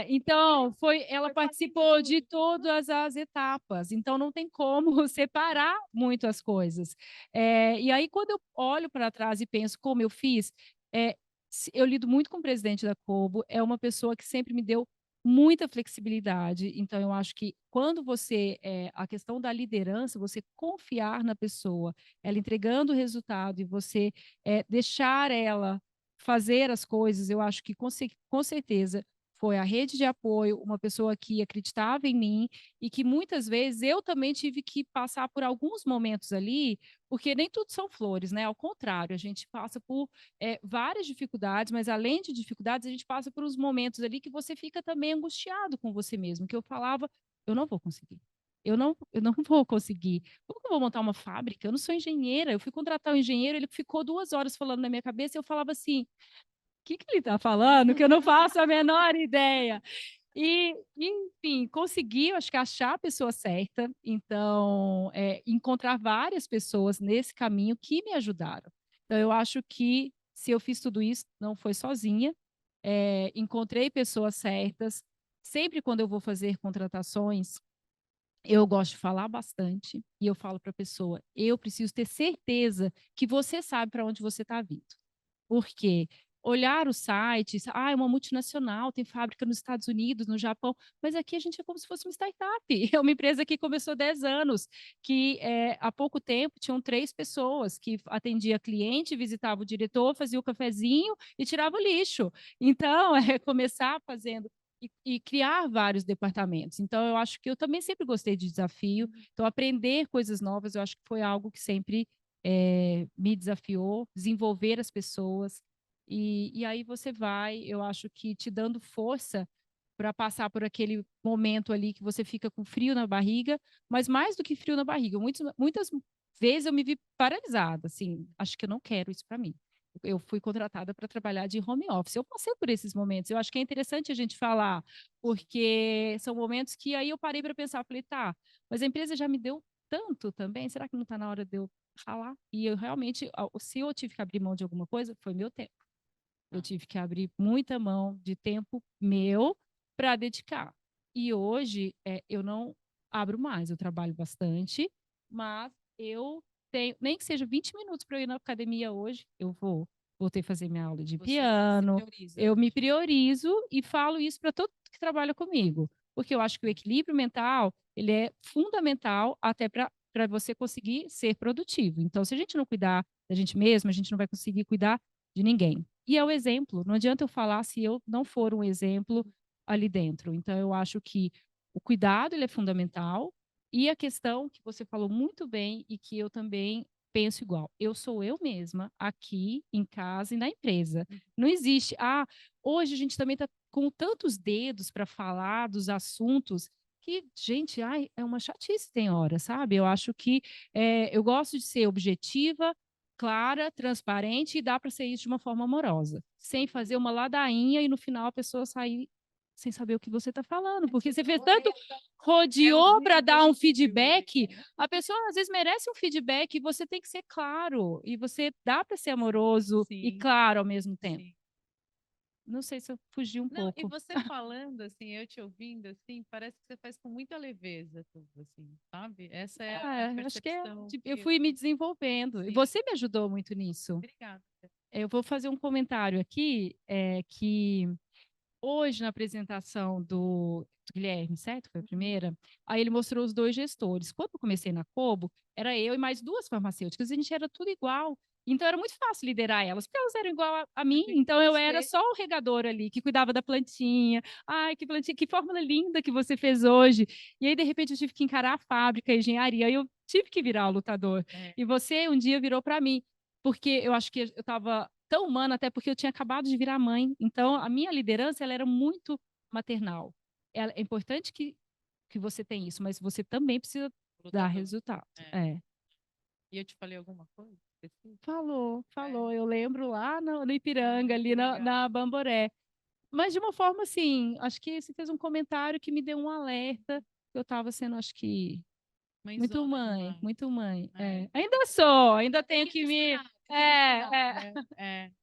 Então, então ela participou de todas as etapas, então não tem como separar muito as coisas. E aí, quando eu olho para trás e penso como eu fiz, eu lido muito com o presidente da Cobo, é uma pessoa que sempre me deu muita flexibilidade. Então, eu acho que quando você, a questão da liderança, você confiar na pessoa, ela entregando o resultado e você deixar ela fazer as coisas, eu acho que com certeza foi a rede de apoio, uma pessoa que acreditava em mim e que muitas vezes eu também tive que passar por alguns momentos ali, porque nem tudo são flores, né? Ao contrário, a gente passa por várias dificuldades, mas além de dificuldades, a gente passa por uns momentos ali que você fica também angustiado com você mesmo, que eu falava, eu não vou conseguir. Eu não vou conseguir. Como que eu vou montar uma fábrica? Eu não sou engenheira. Eu fui contratar um engenheiro, ele ficou 2 horas falando na minha cabeça e eu falava assim: que ele está falando? Que eu não faço a menor ideia. Enfim, consegui, acho que achar a pessoa certa, então, encontrar várias pessoas nesse caminho que me ajudaram. Então, eu acho que se eu fiz tudo isso, não foi sozinha, encontrei pessoas certas. Sempre quando eu vou fazer contratações, eu gosto de falar bastante e eu falo para a pessoa: eu preciso ter certeza que você sabe para onde você está vindo. Por quê? Olhar os sites, é uma multinacional, tem fábrica nos Estados Unidos, no Japão, mas aqui a gente é como se fosse uma startup. É uma empresa que começou 10 anos, que há pouco tempo tinham 3 pessoas que atendia cliente, visitava o diretor, fazia o cafezinho e tirava o lixo. Então, é começar fazendo e criar vários departamentos. Então, eu acho que eu também sempre gostei de desafio. Então, aprender coisas novas, eu acho que foi algo que sempre me desafiou, desenvolver as pessoas. E aí você vai, eu acho que te dando força para passar por aquele momento ali que você fica com frio na barriga, mas mais do que frio na barriga, muitas vezes eu me vi paralisada, assim, acho que eu não quero isso para mim. Eu fui contratada para trabalhar de home office. Eu passei por esses momentos. Eu acho que é interessante a gente falar, porque são momentos que aí eu parei para pensar, falei, tá, mas a empresa já me deu tanto também, será que não está na hora de eu ralar? E eu realmente, se eu tive que abrir mão de alguma coisa, foi meu tempo. Eu tive que abrir muita mão de tempo meu para dedicar. E hoje eu não abro mais, eu trabalho bastante, mas eu tenho, nem que seja 20 minutos para eu ir na academia hoje, eu vou. Voltei a fazer minha aula de piano, eu me priorizo e falo isso para todo mundo que trabalha comigo, porque eu acho que o equilíbrio mental ele é fundamental até para você conseguir ser produtivo. Então, se a gente não cuidar da gente mesmo, a gente não vai conseguir cuidar de ninguém. E é o exemplo. Não adianta eu falar se eu não for um exemplo ali dentro. Então, eu acho que o cuidado ele é fundamental. E a questão que você falou muito bem e que eu também penso igual. Eu sou eu mesma aqui em casa e na empresa. Não existe. Hoje a gente também está com tantos dedos para falar dos assuntos que, gente, é uma chatice tem hora, sabe? Eu acho que eu gosto de ser objetiva, clara, transparente e dá para ser isso de uma forma amorosa, sem fazer uma ladainha e no final a pessoa sair sem saber o que você está falando, porque você fez tanto, rodeou para dar um feedback, a pessoa às vezes merece um feedback e você tem que ser claro, e você dá para ser amoroso e Sim, claro ao mesmo tempo. sim. Não sei se eu fugi um Não, e pouco. você falando, assim, eu te ouvindo, assim, parece que você faz com muita leveza tudo, assim, sabe? Essa é a Acho que percepção tipo, que eu fui me desenvolvendo, e Sim. você me ajudou muito nisso. Obrigada. Eu vou fazer um comentário aqui, que hoje, na apresentação do Guilherme, certo? Foi a primeira. Aí ele mostrou os 2 gestores. Quando eu comecei na Kobo, era eu e mais 2 farmacêuticas, a gente era tudo igual. Então, era muito fácil liderar elas, porque elas eram igual a mim. Então, eu era só o regador ali, que cuidava da plantinha. Ai, que plantinha, que fórmula linda que você fez hoje. E aí, de repente, eu tive que encarar a fábrica, a engenharia, aí eu tive que virar o lutador. E você, um dia, virou para mim, porque eu acho que eu estava tão humana, até porque eu tinha acabado de virar mãe. Então, a minha liderança ela era muito maternal. É importante que você tenha isso, mas você também precisa dar resultado. E eu te falei alguma coisa específica? Falou. Eu lembro lá no Ipiranga, ali legal. na Bamboré. Mas de uma forma assim, acho que você fez um comentário que me deu um alerta. Eu estava sendo, acho que, muito Mãezona mãe, demais. muito mãe. É. Ainda sou, ainda tenho que me.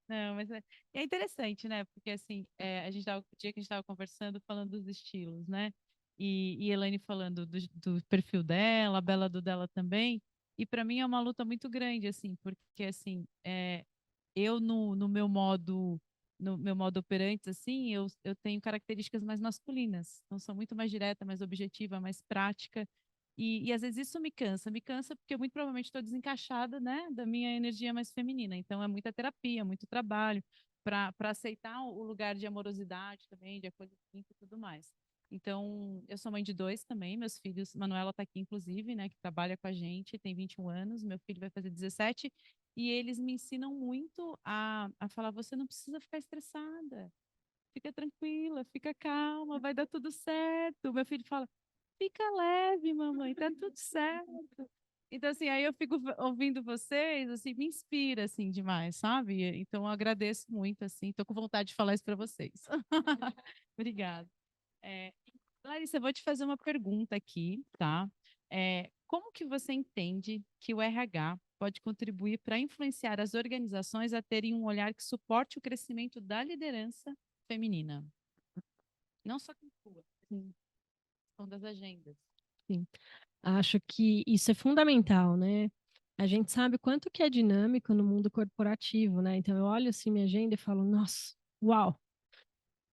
Não, mas é interessante, né? Porque assim, a gente tava, o dia que a gente estava conversando, falando dos estilos, né? E Elaine falando do perfil dela, a Bela do dela também. E para mim é uma luta muito grande, assim, porque assim, eu no meu modo operante, assim, eu tenho características mais masculinas. Então, sou muito mais direta, mais objetiva, mais prática. E às vezes isso me cansa porque eu muito provavelmente estou desencaixada, né, da minha energia mais feminina. Então, é muita terapia, muito trabalho para aceitar o lugar de amorosidade também, de acolhimento e tudo mais. Então, eu sou mãe de 2 também, meus filhos, Manuela está aqui, inclusive, né, que trabalha com a gente, tem 21 anos, meu filho vai fazer 17, e eles me ensinam muito a falar: você não precisa ficar estressada, fica tranquila, fica calma, vai dar tudo certo. Meu filho fala: fica leve, mamãe, tá tudo certo. Então, assim, aí eu fico ouvindo vocês, assim, me inspira, assim, demais, sabe? Então, eu agradeço muito, assim, tô com vontade de falar isso para vocês. Obrigada. Larissa, eu vou te fazer uma pergunta aqui, tá? Como que você entende que o RH pode contribuir para influenciar as organizações a terem um olhar que suporte o crescimento da liderança feminina? Não só cultura, questão das agendas. Sim. Acho que isso é fundamental, né? A gente sabe quanto que é dinâmico no mundo corporativo, né? Então eu olho assim minha agenda e falo, nossa, uau,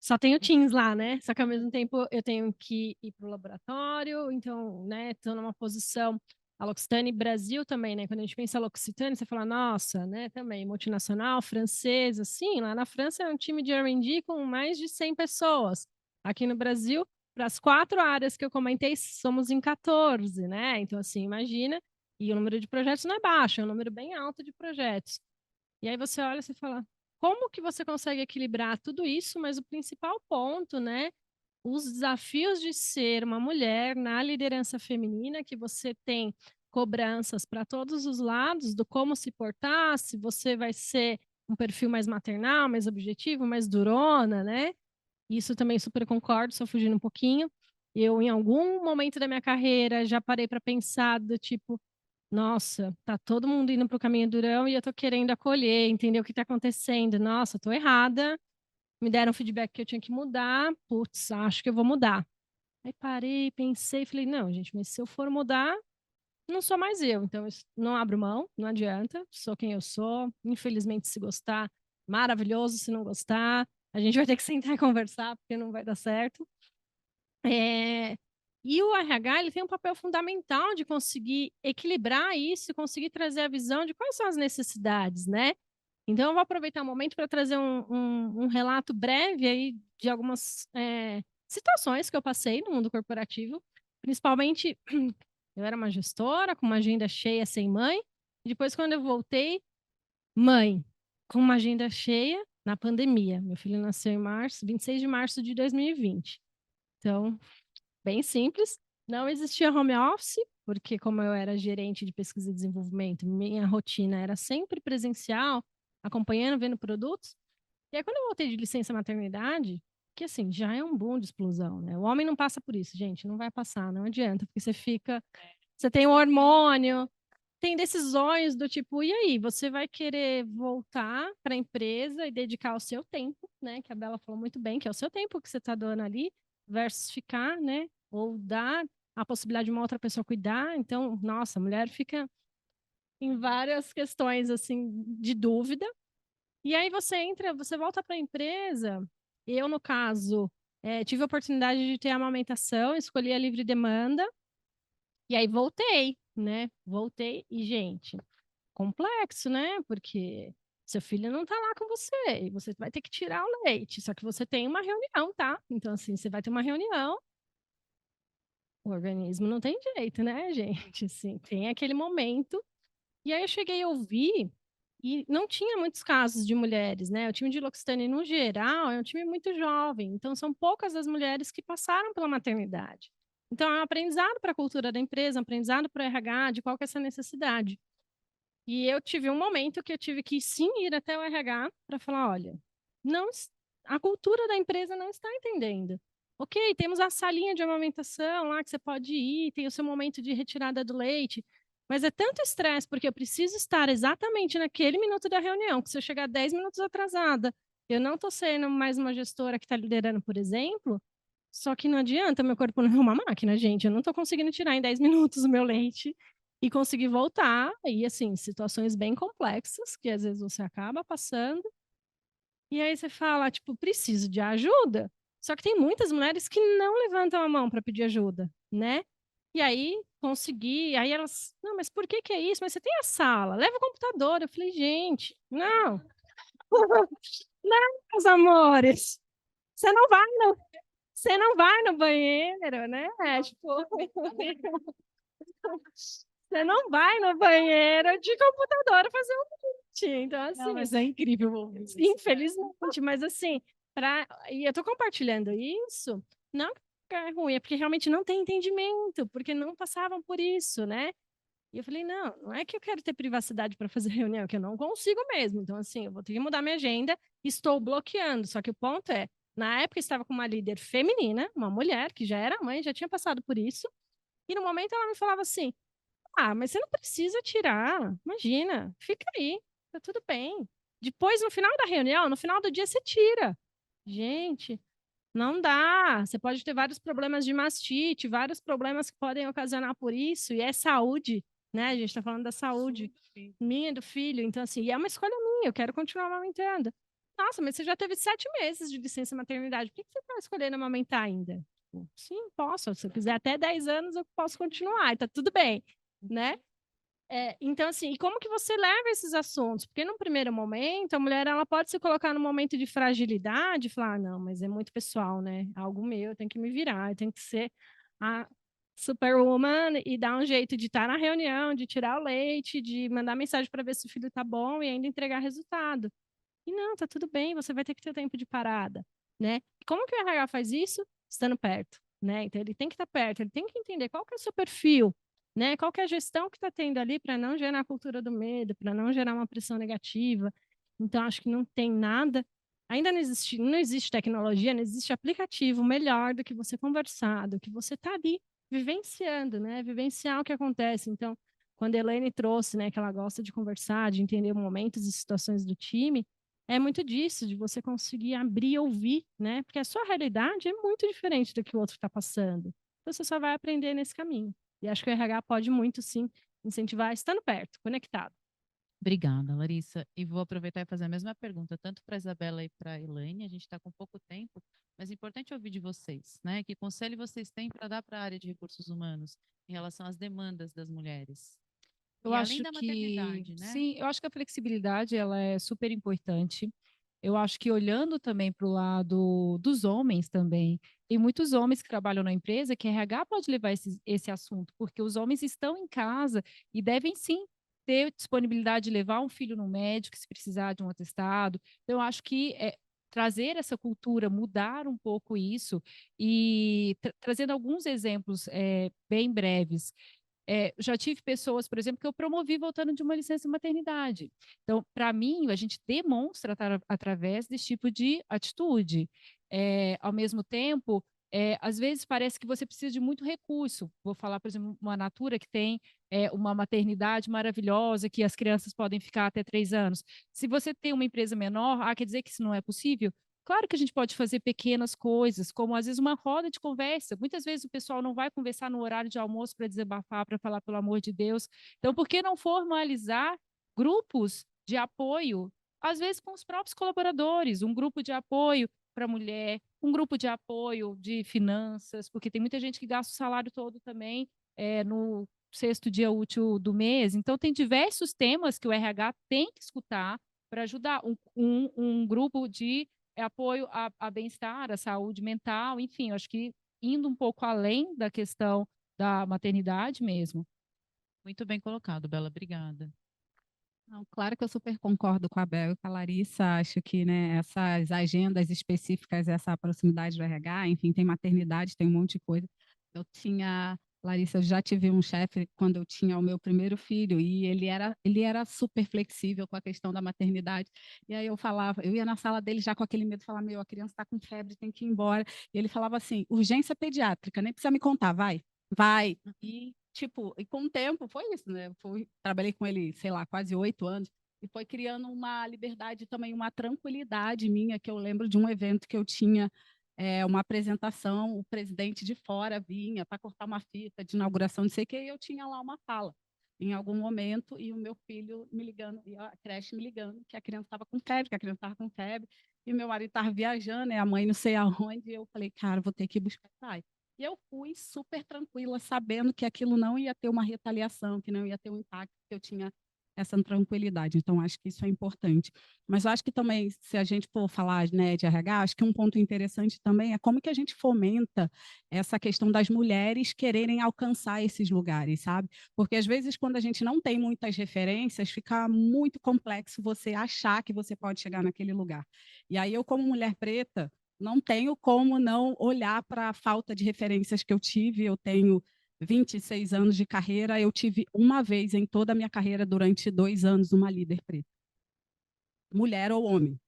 só tenho Teams lá, né? Só que ao mesmo tempo eu tenho que ir para o laboratório, então, né, estou numa posição. A L'Occitane Brasil também, né? Quando a gente pensa em L'Occitane, você fala, nossa, né? Também multinacional, francesa, sim, lá na França é um time de R&D com mais de 100 pessoas. Aqui no Brasil, para as 4 áreas que eu comentei, somos em 14, né? Então, assim, imagina. E o número de projetos não é baixo, é um número bem alto de projetos. E aí você olha e fala, como que você consegue equilibrar tudo isso? Mas o principal ponto, né? Os desafios de ser uma mulher na liderança feminina, que você tem cobranças para todos os lados do como se portar, se você vai ser um perfil mais maternal, mais objetivo, mais durona, né? Isso também super concordo, só fugindo um pouquinho. Eu, em algum momento da minha carreira, já parei para pensar do tipo, nossa, tá todo mundo indo para o caminho durão e eu tô querendo acolher, entender o que está acontecendo. Nossa, tô errada. Me deram feedback que eu tinha que mudar. Putz, acho que eu vou mudar. Aí parei, pensei, falei, não, gente, mas se eu for mudar, não sou mais eu. Então, eu não abro mão, não adianta. Sou quem eu sou. Infelizmente, se gostar, maravilhoso. Se não gostar, a gente vai ter que sentar e conversar, porque não vai dar certo. E o RH ele tem um papel fundamental de conseguir equilibrar isso, conseguir trazer a visão de quais são as necessidades, né? Então, eu vou aproveitar o momento para trazer um relato breve aí de algumas situações que eu passei no mundo corporativo. Principalmente, eu era uma gestora com uma agenda cheia sem mãe. E depois, quando eu voltei, mãe, com uma agenda cheia na pandemia. Meu filho nasceu em março, 26 de março de 2020. Então, bem simples. Não existia home office, porque como eu era gerente de pesquisa e desenvolvimento, minha rotina era sempre presencial, acompanhando, vendo produtos. E aí, quando eu voltei de licença maternidade, que assim, já é um boom de explosão, né? O homem não passa por isso, gente, não vai passar, não adianta, porque você tem o hormônio, tem decisões do tipo, e aí, você vai querer voltar para a empresa e dedicar o seu tempo, né? Que a Bela falou muito bem, que é o seu tempo que você está dando ali, versus ficar, né? Ou dar a possibilidade de uma outra pessoa cuidar. Então, nossa, a mulher fica em várias questões assim de dúvida. E aí você volta para a empresa. Eu, no caso, tive a oportunidade de ter a amamentação, escolhi a livre demanda, e aí voltei, né? Voltei e, gente, complexo, né? Porque seu filho não tá lá com você e você vai ter que tirar o leite. Só que você tem uma reunião, tá? Então, assim, você vai ter uma reunião. O organismo não tem jeito, né, gente? Assim, tem aquele momento. E aí eu cheguei a ouvir e não tinha muitos casos de mulheres, né? O time de L'Occitane, no geral, é um time muito jovem. Então, são poucas as mulheres que passaram pela maternidade. Então, é um aprendizado para a cultura da empresa, um aprendizado para o RH, de qual que é essa necessidade. E eu tive um momento que eu tive que sim ir até o RH para falar, olha, não, a cultura da empresa não está entendendo. Ok, temos a salinha de amamentação lá que você pode ir, tem o seu momento de retirada do leite, mas é tanto estresse porque eu preciso estar exatamente naquele minuto da reunião, que se eu chegar 10 minutos atrasada, eu não estou sendo mais uma gestora que está liderando, por exemplo, só que não adianta, meu corpo não é uma máquina, gente, eu não estou conseguindo tirar em 10 minutos o meu leite e conseguir voltar, e assim, situações bem complexas, que às vezes você acaba passando, e aí você fala, tipo, preciso de ajuda, só que tem muitas mulheres que não levantam a mão para pedir ajuda, né? E aí, consegui, aí elas, não, mas por que que é isso? Mas você tem a sala, leva o computador. Eu falei, gente, não, não, meus amores, você não vai no, você não vai no banheiro, né? Tipo, você não vai no banheiro de computador fazer um print. Então, Não, assim, mas é incrível ouvir isso. infelizmente, mas assim, e eu tô compartilhando isso, não porque é ruim, é porque realmente não tem entendimento, porque não passavam por isso, né? E eu falei, não, não é que eu quero ter privacidade para fazer reunião, é que eu não consigo mesmo. Então, assim, eu vou ter que mudar minha agenda, estou bloqueando. Só que o ponto é, na época eu estava com uma líder feminina, uma mulher que já era mãe, já tinha passado por isso, e no momento ela me falava assim, ah, mas você não precisa tirar. Imagina, fica aí, tá tudo bem. Depois, no final da reunião, no final do dia, você tira. Gente, não dá. Você pode ter vários problemas de mastite, vários problemas que podem ocasionar por isso, e é saúde, né? A gente está falando da saúde minha e do filho. Então, assim, e é uma escolha minha, eu quero continuar amamentando. Nossa, mas você já teve 7 meses de licença maternidade, por que você está escolhendo amamentar ainda? Sim, posso. Se eu quiser até 10 anos, eu posso continuar, e tá tudo bem, né? Então, assim, e como que você leva esses assuntos? Porque num primeiro momento, a mulher ela pode se colocar num momento de fragilidade e falar, ah, não, mas é muito pessoal, né? Algo meu, eu tenho que me virar, eu tenho que ser a superwoman e dar um jeito de estar na reunião, de tirar o leite, de mandar mensagem para ver se o filho tá bom e ainda entregar resultado. E não, tá tudo bem, você vai ter que ter tempo de parada, né? E como que o RH faz isso? Estando perto, né? Então ele tem que estar perto, ele tem que entender qual que é o seu perfil, né? Qual que é a gestão que está tendo ali para não gerar a cultura do medo, para não gerar uma pressão negativa. Então acho que não tem nada, ainda não existe tecnologia, não existe aplicativo melhor do que você conversar, do que você tá ali vivenciando, né? Vivenciar o que acontece. Então, quando a Elaine trouxe, né, que ela gosta de conversar, de entender momentos e situações do time, é muito disso, de você conseguir abrir e ouvir, né? Porque a sua realidade é muito diferente do que o outro está passando. Então, você só vai aprender nesse caminho. E acho que o RH pode muito, sim, incentivar estando perto, conectado. Obrigada, Larissa. E vou aproveitar e fazer a mesma pergunta, tanto para a Isabela e para a Elaine. A gente está com pouco tempo, mas é importante ouvir de vocês, né? Que conselho vocês têm para dar para a área de recursos humanos em relação às demandas das mulheres? Eu E além acho da que, maternidade, né? sim, eu acho que a flexibilidade ela é super importante. Eu acho que olhando também para o lado dos homens também, tem muitos homens que trabalham na empresa que RH pode levar esse assunto, porque os homens estão em casa e devem sim ter disponibilidade de levar um filho no médico se precisar de um atestado. Então, eu acho que trazer essa cultura, mudar um pouco isso e trazendo alguns exemplos bem breves. Já tive pessoas, por exemplo, que eu promovi voltando de uma licença maternidade. Então, para mim, a gente demonstra através desse tipo de atitude. Ao mesmo tempo, às vezes parece que você precisa de muito recurso. Vou falar, por exemplo, uma Natura que tem uma maternidade maravilhosa, que as crianças podem ficar até 3 anos. Se você tem uma empresa menor, quer dizer que isso não é possível? Claro que a gente pode fazer pequenas coisas, como às vezes uma roda de conversa. Muitas vezes o pessoal não vai conversar no horário de almoço para desabafar, para falar pelo amor de Deus. Então, por que não formalizar grupos de apoio, às vezes com os próprios colaboradores, um grupo de apoio para a mulher, um grupo de apoio de finanças, porque tem muita gente que gasta o salário todo também no sexto dia útil do mês. Então, tem diversos temas que o RH tem que escutar para ajudar um grupo de apoio a bem-estar, à saúde mental, enfim, eu acho que indo um pouco além da questão da maternidade mesmo. Muito bem colocado, Bela, obrigada. Não, claro que eu super concordo com a Bel e com a Larissa. Acho que, né, essas agendas específicas, essa proximidade do RH, enfim, tem maternidade, tem um monte de coisa. Larissa, eu já tive um chefe quando eu tinha o meu primeiro filho e ele era super flexível com a questão da maternidade. E aí eu ia na sala dele já com aquele medo, falar, a criança está com febre, tem que ir embora. E ele falava assim, urgência pediátrica, nem precisa me contar, vai. E e com o tempo foi isso, né? Trabalhei com ele, sei lá, quase 8 anos, e foi criando uma liberdade também, uma tranquilidade minha, que eu lembro de um evento que eu tinha uma apresentação, o presidente de fora vinha para cortar uma fita de inauguração, não sei o que, e eu tinha lá uma fala em algum momento, e o meu filho me ligando, e a creche me ligando, que a criança estava com febre, e meu marido estava viajando, e a mãe não sei aonde, e eu falei, cara, vou ter que ir buscar o pai. E eu fui super tranquila, sabendo que aquilo não ia ter uma retaliação, que não ia ter um impacto, que eu tinha essa tranquilidade. Então, acho que isso é importante. Mas eu acho que também, se a gente for falar, né, de RH, acho que um ponto interessante também é como que a gente fomenta essa questão das mulheres quererem alcançar esses lugares, sabe? Porque, às vezes, quando a gente não tem muitas referências, fica muito complexo você achar que você pode chegar naquele lugar. E aí, eu, como mulher preta, não tenho como não olhar para a falta de referências que eu tive. Eu tenho 26 anos de carreira, eu tive uma vez em toda a minha carreira, durante 2 anos, uma líder preta, mulher ou homem.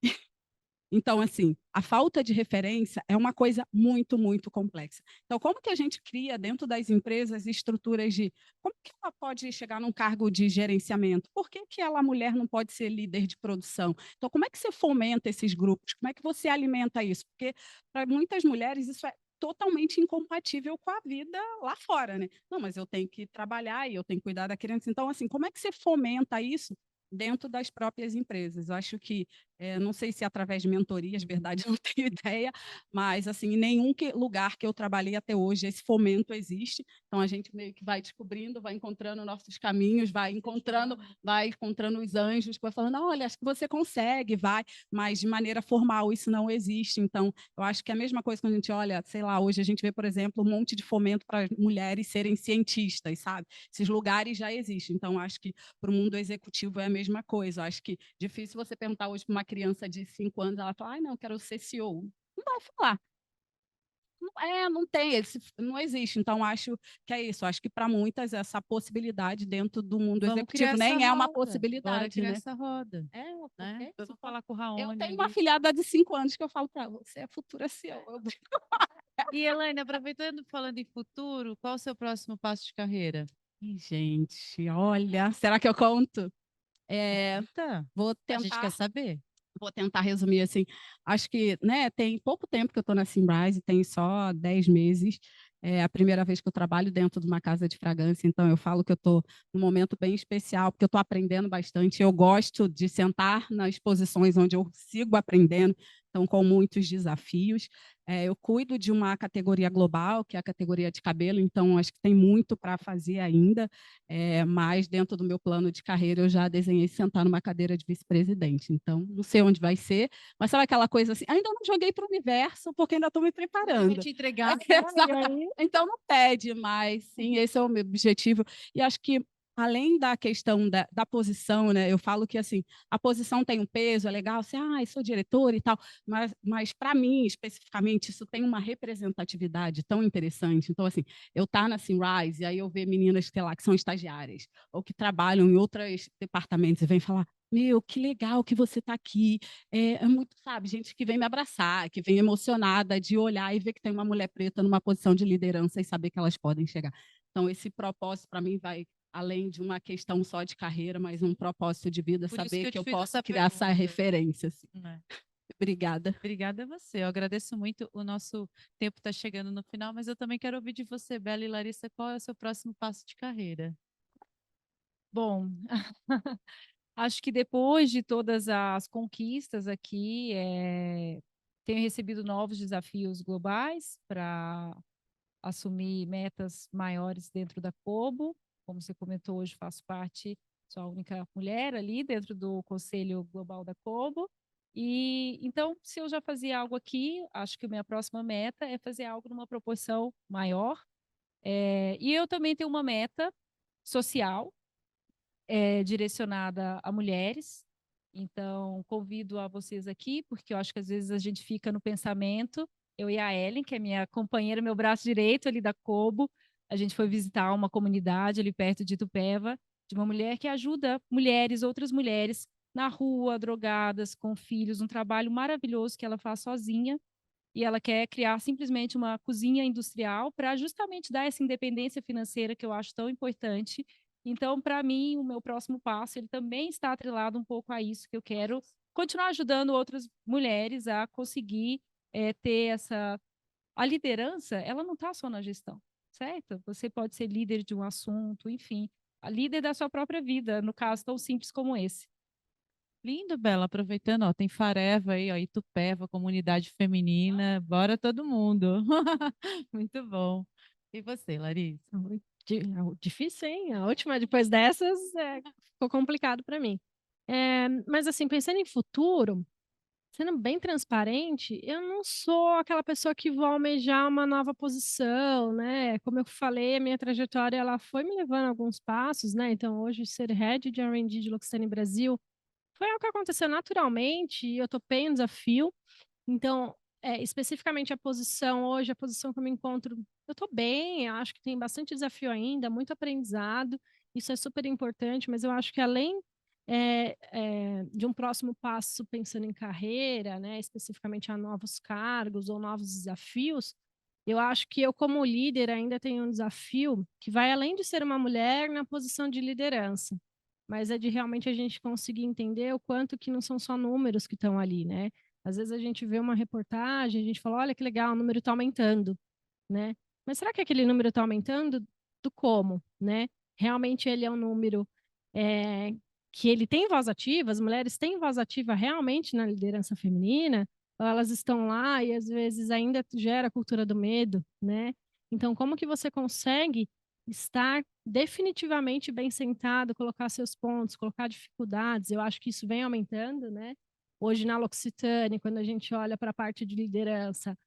Então, assim, a falta de referência é uma coisa muito, muito complexa. Então, como que a gente cria dentro das empresas estruturas de como que ela pode chegar num cargo de gerenciamento? Por que que ela, mulher, não pode ser líder de produção? Então, como é que você fomenta esses grupos? Como é que você alimenta isso? Porque, para muitas mulheres, isso é totalmente incompatível com a vida lá fora, né? Não, mas eu tenho que trabalhar e eu tenho que cuidar da criança. Então, assim, como é que você fomenta isso dentro das próprias empresas? Eu acho que não sei se através de mentorias, verdade, não tenho ideia, mas assim, em nenhum lugar que eu trabalhei até hoje esse fomento existe. Então a gente meio que vai descobrindo, vai encontrando nossos caminhos, vai encontrando os anjos, vai falando, olha, acho que você consegue, vai, mas de maneira formal isso não existe. Então, eu acho que é a mesma coisa quando a gente olha, sei lá, hoje a gente vê, por exemplo, um monte de fomento para mulheres serem cientistas, sabe? Esses lugares já existem. Então, acho que para o mundo executivo é a mesma coisa. Eu acho que difícil você perguntar hoje para uma criança de 5 anos, ela fala, não, eu quero ser CEO. Não vai falar. Não tem, não existe. Então, acho que é isso. Acho que para muitas essa possibilidade dentro do mundo executivo nem é uma possibilidade. Bora criar né? essa roda. Né? Eu vou falar com o Raoni. Eu tenho uma afilhada de 5 anos que eu falo para você, é a futura CEO. E, Elaine, aproveitando, falando em futuro, qual o seu próximo passo de carreira? Gente, olha, será que eu conto? Vou A gente quer saber. Vou tentar resumir assim. Acho que, né, tem pouco tempo que eu estou na Symrise, tem só 10 meses. É a primeira vez que eu trabalho dentro de uma casa de fragrância, então eu falo que eu estou num momento bem especial, porque eu estou aprendendo bastante. Eu gosto de sentar nas posições onde eu sigo aprendendo, então com muitos desafios. Eu cuido de uma categoria global, que é a categoria de cabelo, então acho que tem muito para fazer ainda, mas dentro do meu plano de carreira eu já desenhei sentar numa cadeira de vice-presidente. Então, não sei onde vai ser, mas sabe aquela coisa assim, ainda não joguei para o universo, porque ainda estou me preparando. Te entregar. Então, não pede, mas sim, esse é o meu objetivo. E acho que além da questão da posição, né? Eu falo que assim, a posição tem um peso, é legal, assim, sou diretora e tal, mas para mim, especificamente, isso tem uma representatividade tão interessante. Então, assim, eu estar na Sunrise, e aí eu ver meninas, sei lá, que são estagiárias, ou que trabalham em outros departamentos, e vêm falar, meu, que legal que você está aqui. É muito, sabe, gente que vem me abraçar, que vem emocionada de olhar e ver que tem uma mulher preta numa posição de liderança e saber que elas podem chegar. Então, esse propósito, para mim, vai além de uma questão só de carreira, mas um propósito de vida, Por isso saber que que eu eu te fiz posso essa criar essa pergunta. referência. Assim. Obrigada. Obrigada a você. Eu agradeço muito. O nosso tempo está chegando no final, mas eu também quero ouvir de você, Bela e Larissa, qual é o seu próximo passo de carreira? Bom, acho que depois de todas as conquistas aqui, tenho recebido novos desafios globais para assumir metas maiores dentro da Kobo. Como você comentou, hoje faço parte, sou a única mulher ali dentro do Conselho Global da Kobo. E então, se eu já fazia algo aqui, acho que a minha próxima meta é fazer algo numa proporção maior. E eu também tenho uma meta social direcionada a mulheres. Então, convido a vocês aqui, porque eu acho que às vezes a gente fica no pensamento. Eu e a Ellen, que é minha companheira, meu braço direito ali da Kobo, a gente foi visitar uma comunidade ali perto de Itupeva, de uma mulher que ajuda mulheres, outras mulheres, na rua, drogadas, com filhos, um trabalho maravilhoso que ela faz sozinha. E ela quer criar simplesmente uma cozinha industrial para justamente dar essa independência financeira que eu acho tão importante. Então, para mim, o meu próximo passo, ele também está atrelado um pouco a isso, que eu quero continuar ajudando outras mulheres a conseguir ter essa... A liderança, ela não está só na gestão, certo? Você pode ser líder de um assunto, enfim, a líder da sua própria vida, no caso tão simples como esse. Lindo, Bela. Aproveitando, ó, tem Fareva aí, ó, Itupeva, comunidade feminina. Bora todo mundo. Muito bom. E você, Larissa? Difícil, hein? A última, depois dessas, ficou complicado para mim. Mas, assim, pensando em futuro, sendo bem transparente, eu não sou aquela pessoa que vou almejar uma nova posição, né? Como eu falei, a minha trajetória ela foi me levando alguns passos, né? Então, hoje, ser head de R&D de L'Occitane Brasil foi algo que aconteceu naturalmente e eu topei um desafio. Então, especificamente a posição hoje, a posição que eu me encontro, eu estou bem, eu acho que tem bastante desafio ainda, muito aprendizado, isso é super importante, mas eu acho que além de um próximo passo pensando em carreira, né, especificamente a novos cargos ou novos desafios, eu acho que eu, como líder, ainda tenho um desafio que vai além de ser uma mulher na posição de liderança, mas é de realmente a gente conseguir entender o quanto que não são só números que estão ali, né? Às vezes a gente vê uma reportagem, a gente fala, olha que legal, o número está aumentando, né? Mas será que aquele número está aumentando do como, né? Realmente ele é um número que ele tem voz ativa, as mulheres têm voz ativa realmente na liderança feminina, ou elas estão lá e às vezes ainda gera a cultura do medo, né? Então, como que você consegue estar definitivamente bem sentado, colocar seus pontos, colocar dificuldades? Eu acho que isso vem aumentando, né? Hoje, na L'Occitane, quando a gente olha para a parte de liderança,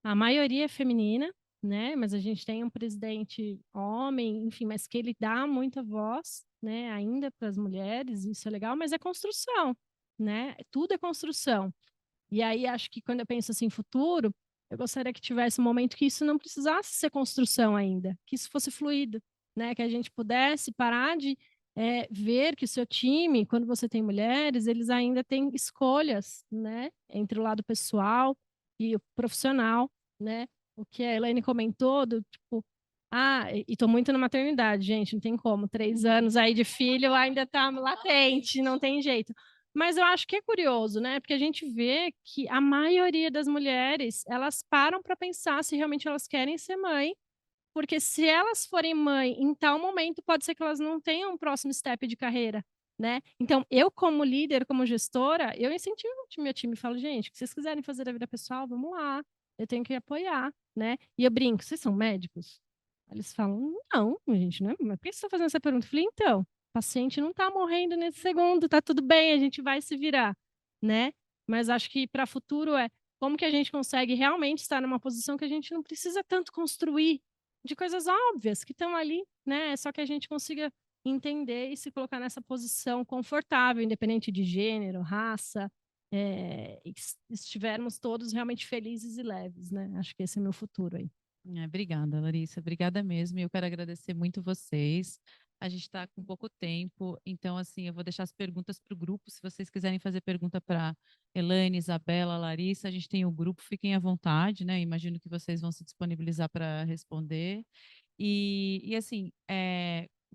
a maioria é feminina, né? Mas a gente tem um presidente homem, enfim, mas que ele dá muita voz, né? Ainda para as mulheres, isso é legal, mas é construção, né? Tudo é construção. E aí, acho que quando eu penso assim, futuro, eu gostaria que tivesse um momento que isso não precisasse ser construção ainda, que isso fosse fluido, né? Que a gente pudesse parar de ver que o seu time, quando você tem mulheres, eles ainda têm escolhas, né? Entre o lado pessoal e o profissional, né? O que a Elaine comentou, do tipo, e tô muito na maternidade, gente, não tem como, 3 anos aí de filho ainda tá latente, não tem jeito. Mas eu acho que é curioso, né? Porque a gente vê que a maioria das mulheres, elas param para pensar se realmente elas querem ser mãe, porque se elas forem mãe em tal momento, pode ser que elas não tenham um próximo step de carreira, né? Então, eu como líder, como gestora, eu incentivo o meu time, falo, gente, se vocês quiserem fazer a vida pessoal, vamos lá, eu tenho que apoiar, né? E eu brinco, vocês são médicos? Eles falam, não, gente, não é, mas por que você está fazendo essa pergunta? Eu falei, então, o paciente não está morrendo nesse segundo, tá tudo bem, a gente vai se virar, né? Mas acho que para o futuro como que a gente consegue realmente estar numa posição que a gente não precisa tanto construir de coisas óbvias que estão ali, né? Só que a gente consiga entender e se colocar nessa posição confortável, independente de gênero, raça, e que estivermos todos realmente felizes e leves, né? Acho que esse é meu futuro aí. Obrigada, Larissa. Obrigada mesmo. E eu quero agradecer muito vocês. A gente está com pouco tempo, então, assim, eu vou deixar as perguntas para o grupo. Se vocês quiserem fazer pergunta para Elaine, Isabela, Larissa, a gente tem o grupo, fiquem à vontade, né? Imagino que vocês vão se disponibilizar para responder. E assim,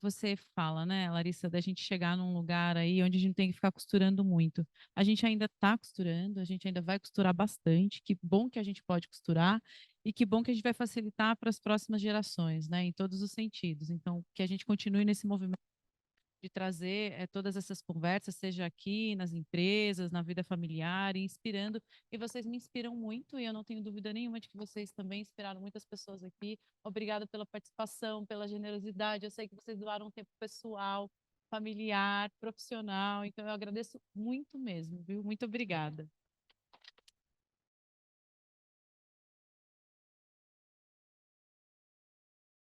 você fala, né, Larissa, da gente chegar num lugar aí onde a gente tem que ficar costurando muito. A gente ainda está costurando, a gente ainda vai costurar bastante. Que bom que a gente pode costurar e que bom que a gente vai facilitar para as próximas gerações, né, em todos os sentidos. Então, que a gente continue nesse movimento de trazer todas essas conversas, seja aqui, nas empresas, na vida familiar, e inspirando. E vocês me inspiram muito, e eu não tenho dúvida nenhuma de que vocês também inspiraram muitas pessoas aqui. Obrigada pela participação, pela generosidade. Eu sei que vocês doaram um tempo pessoal, familiar, profissional, então eu agradeço muito mesmo, viu? Muito obrigada.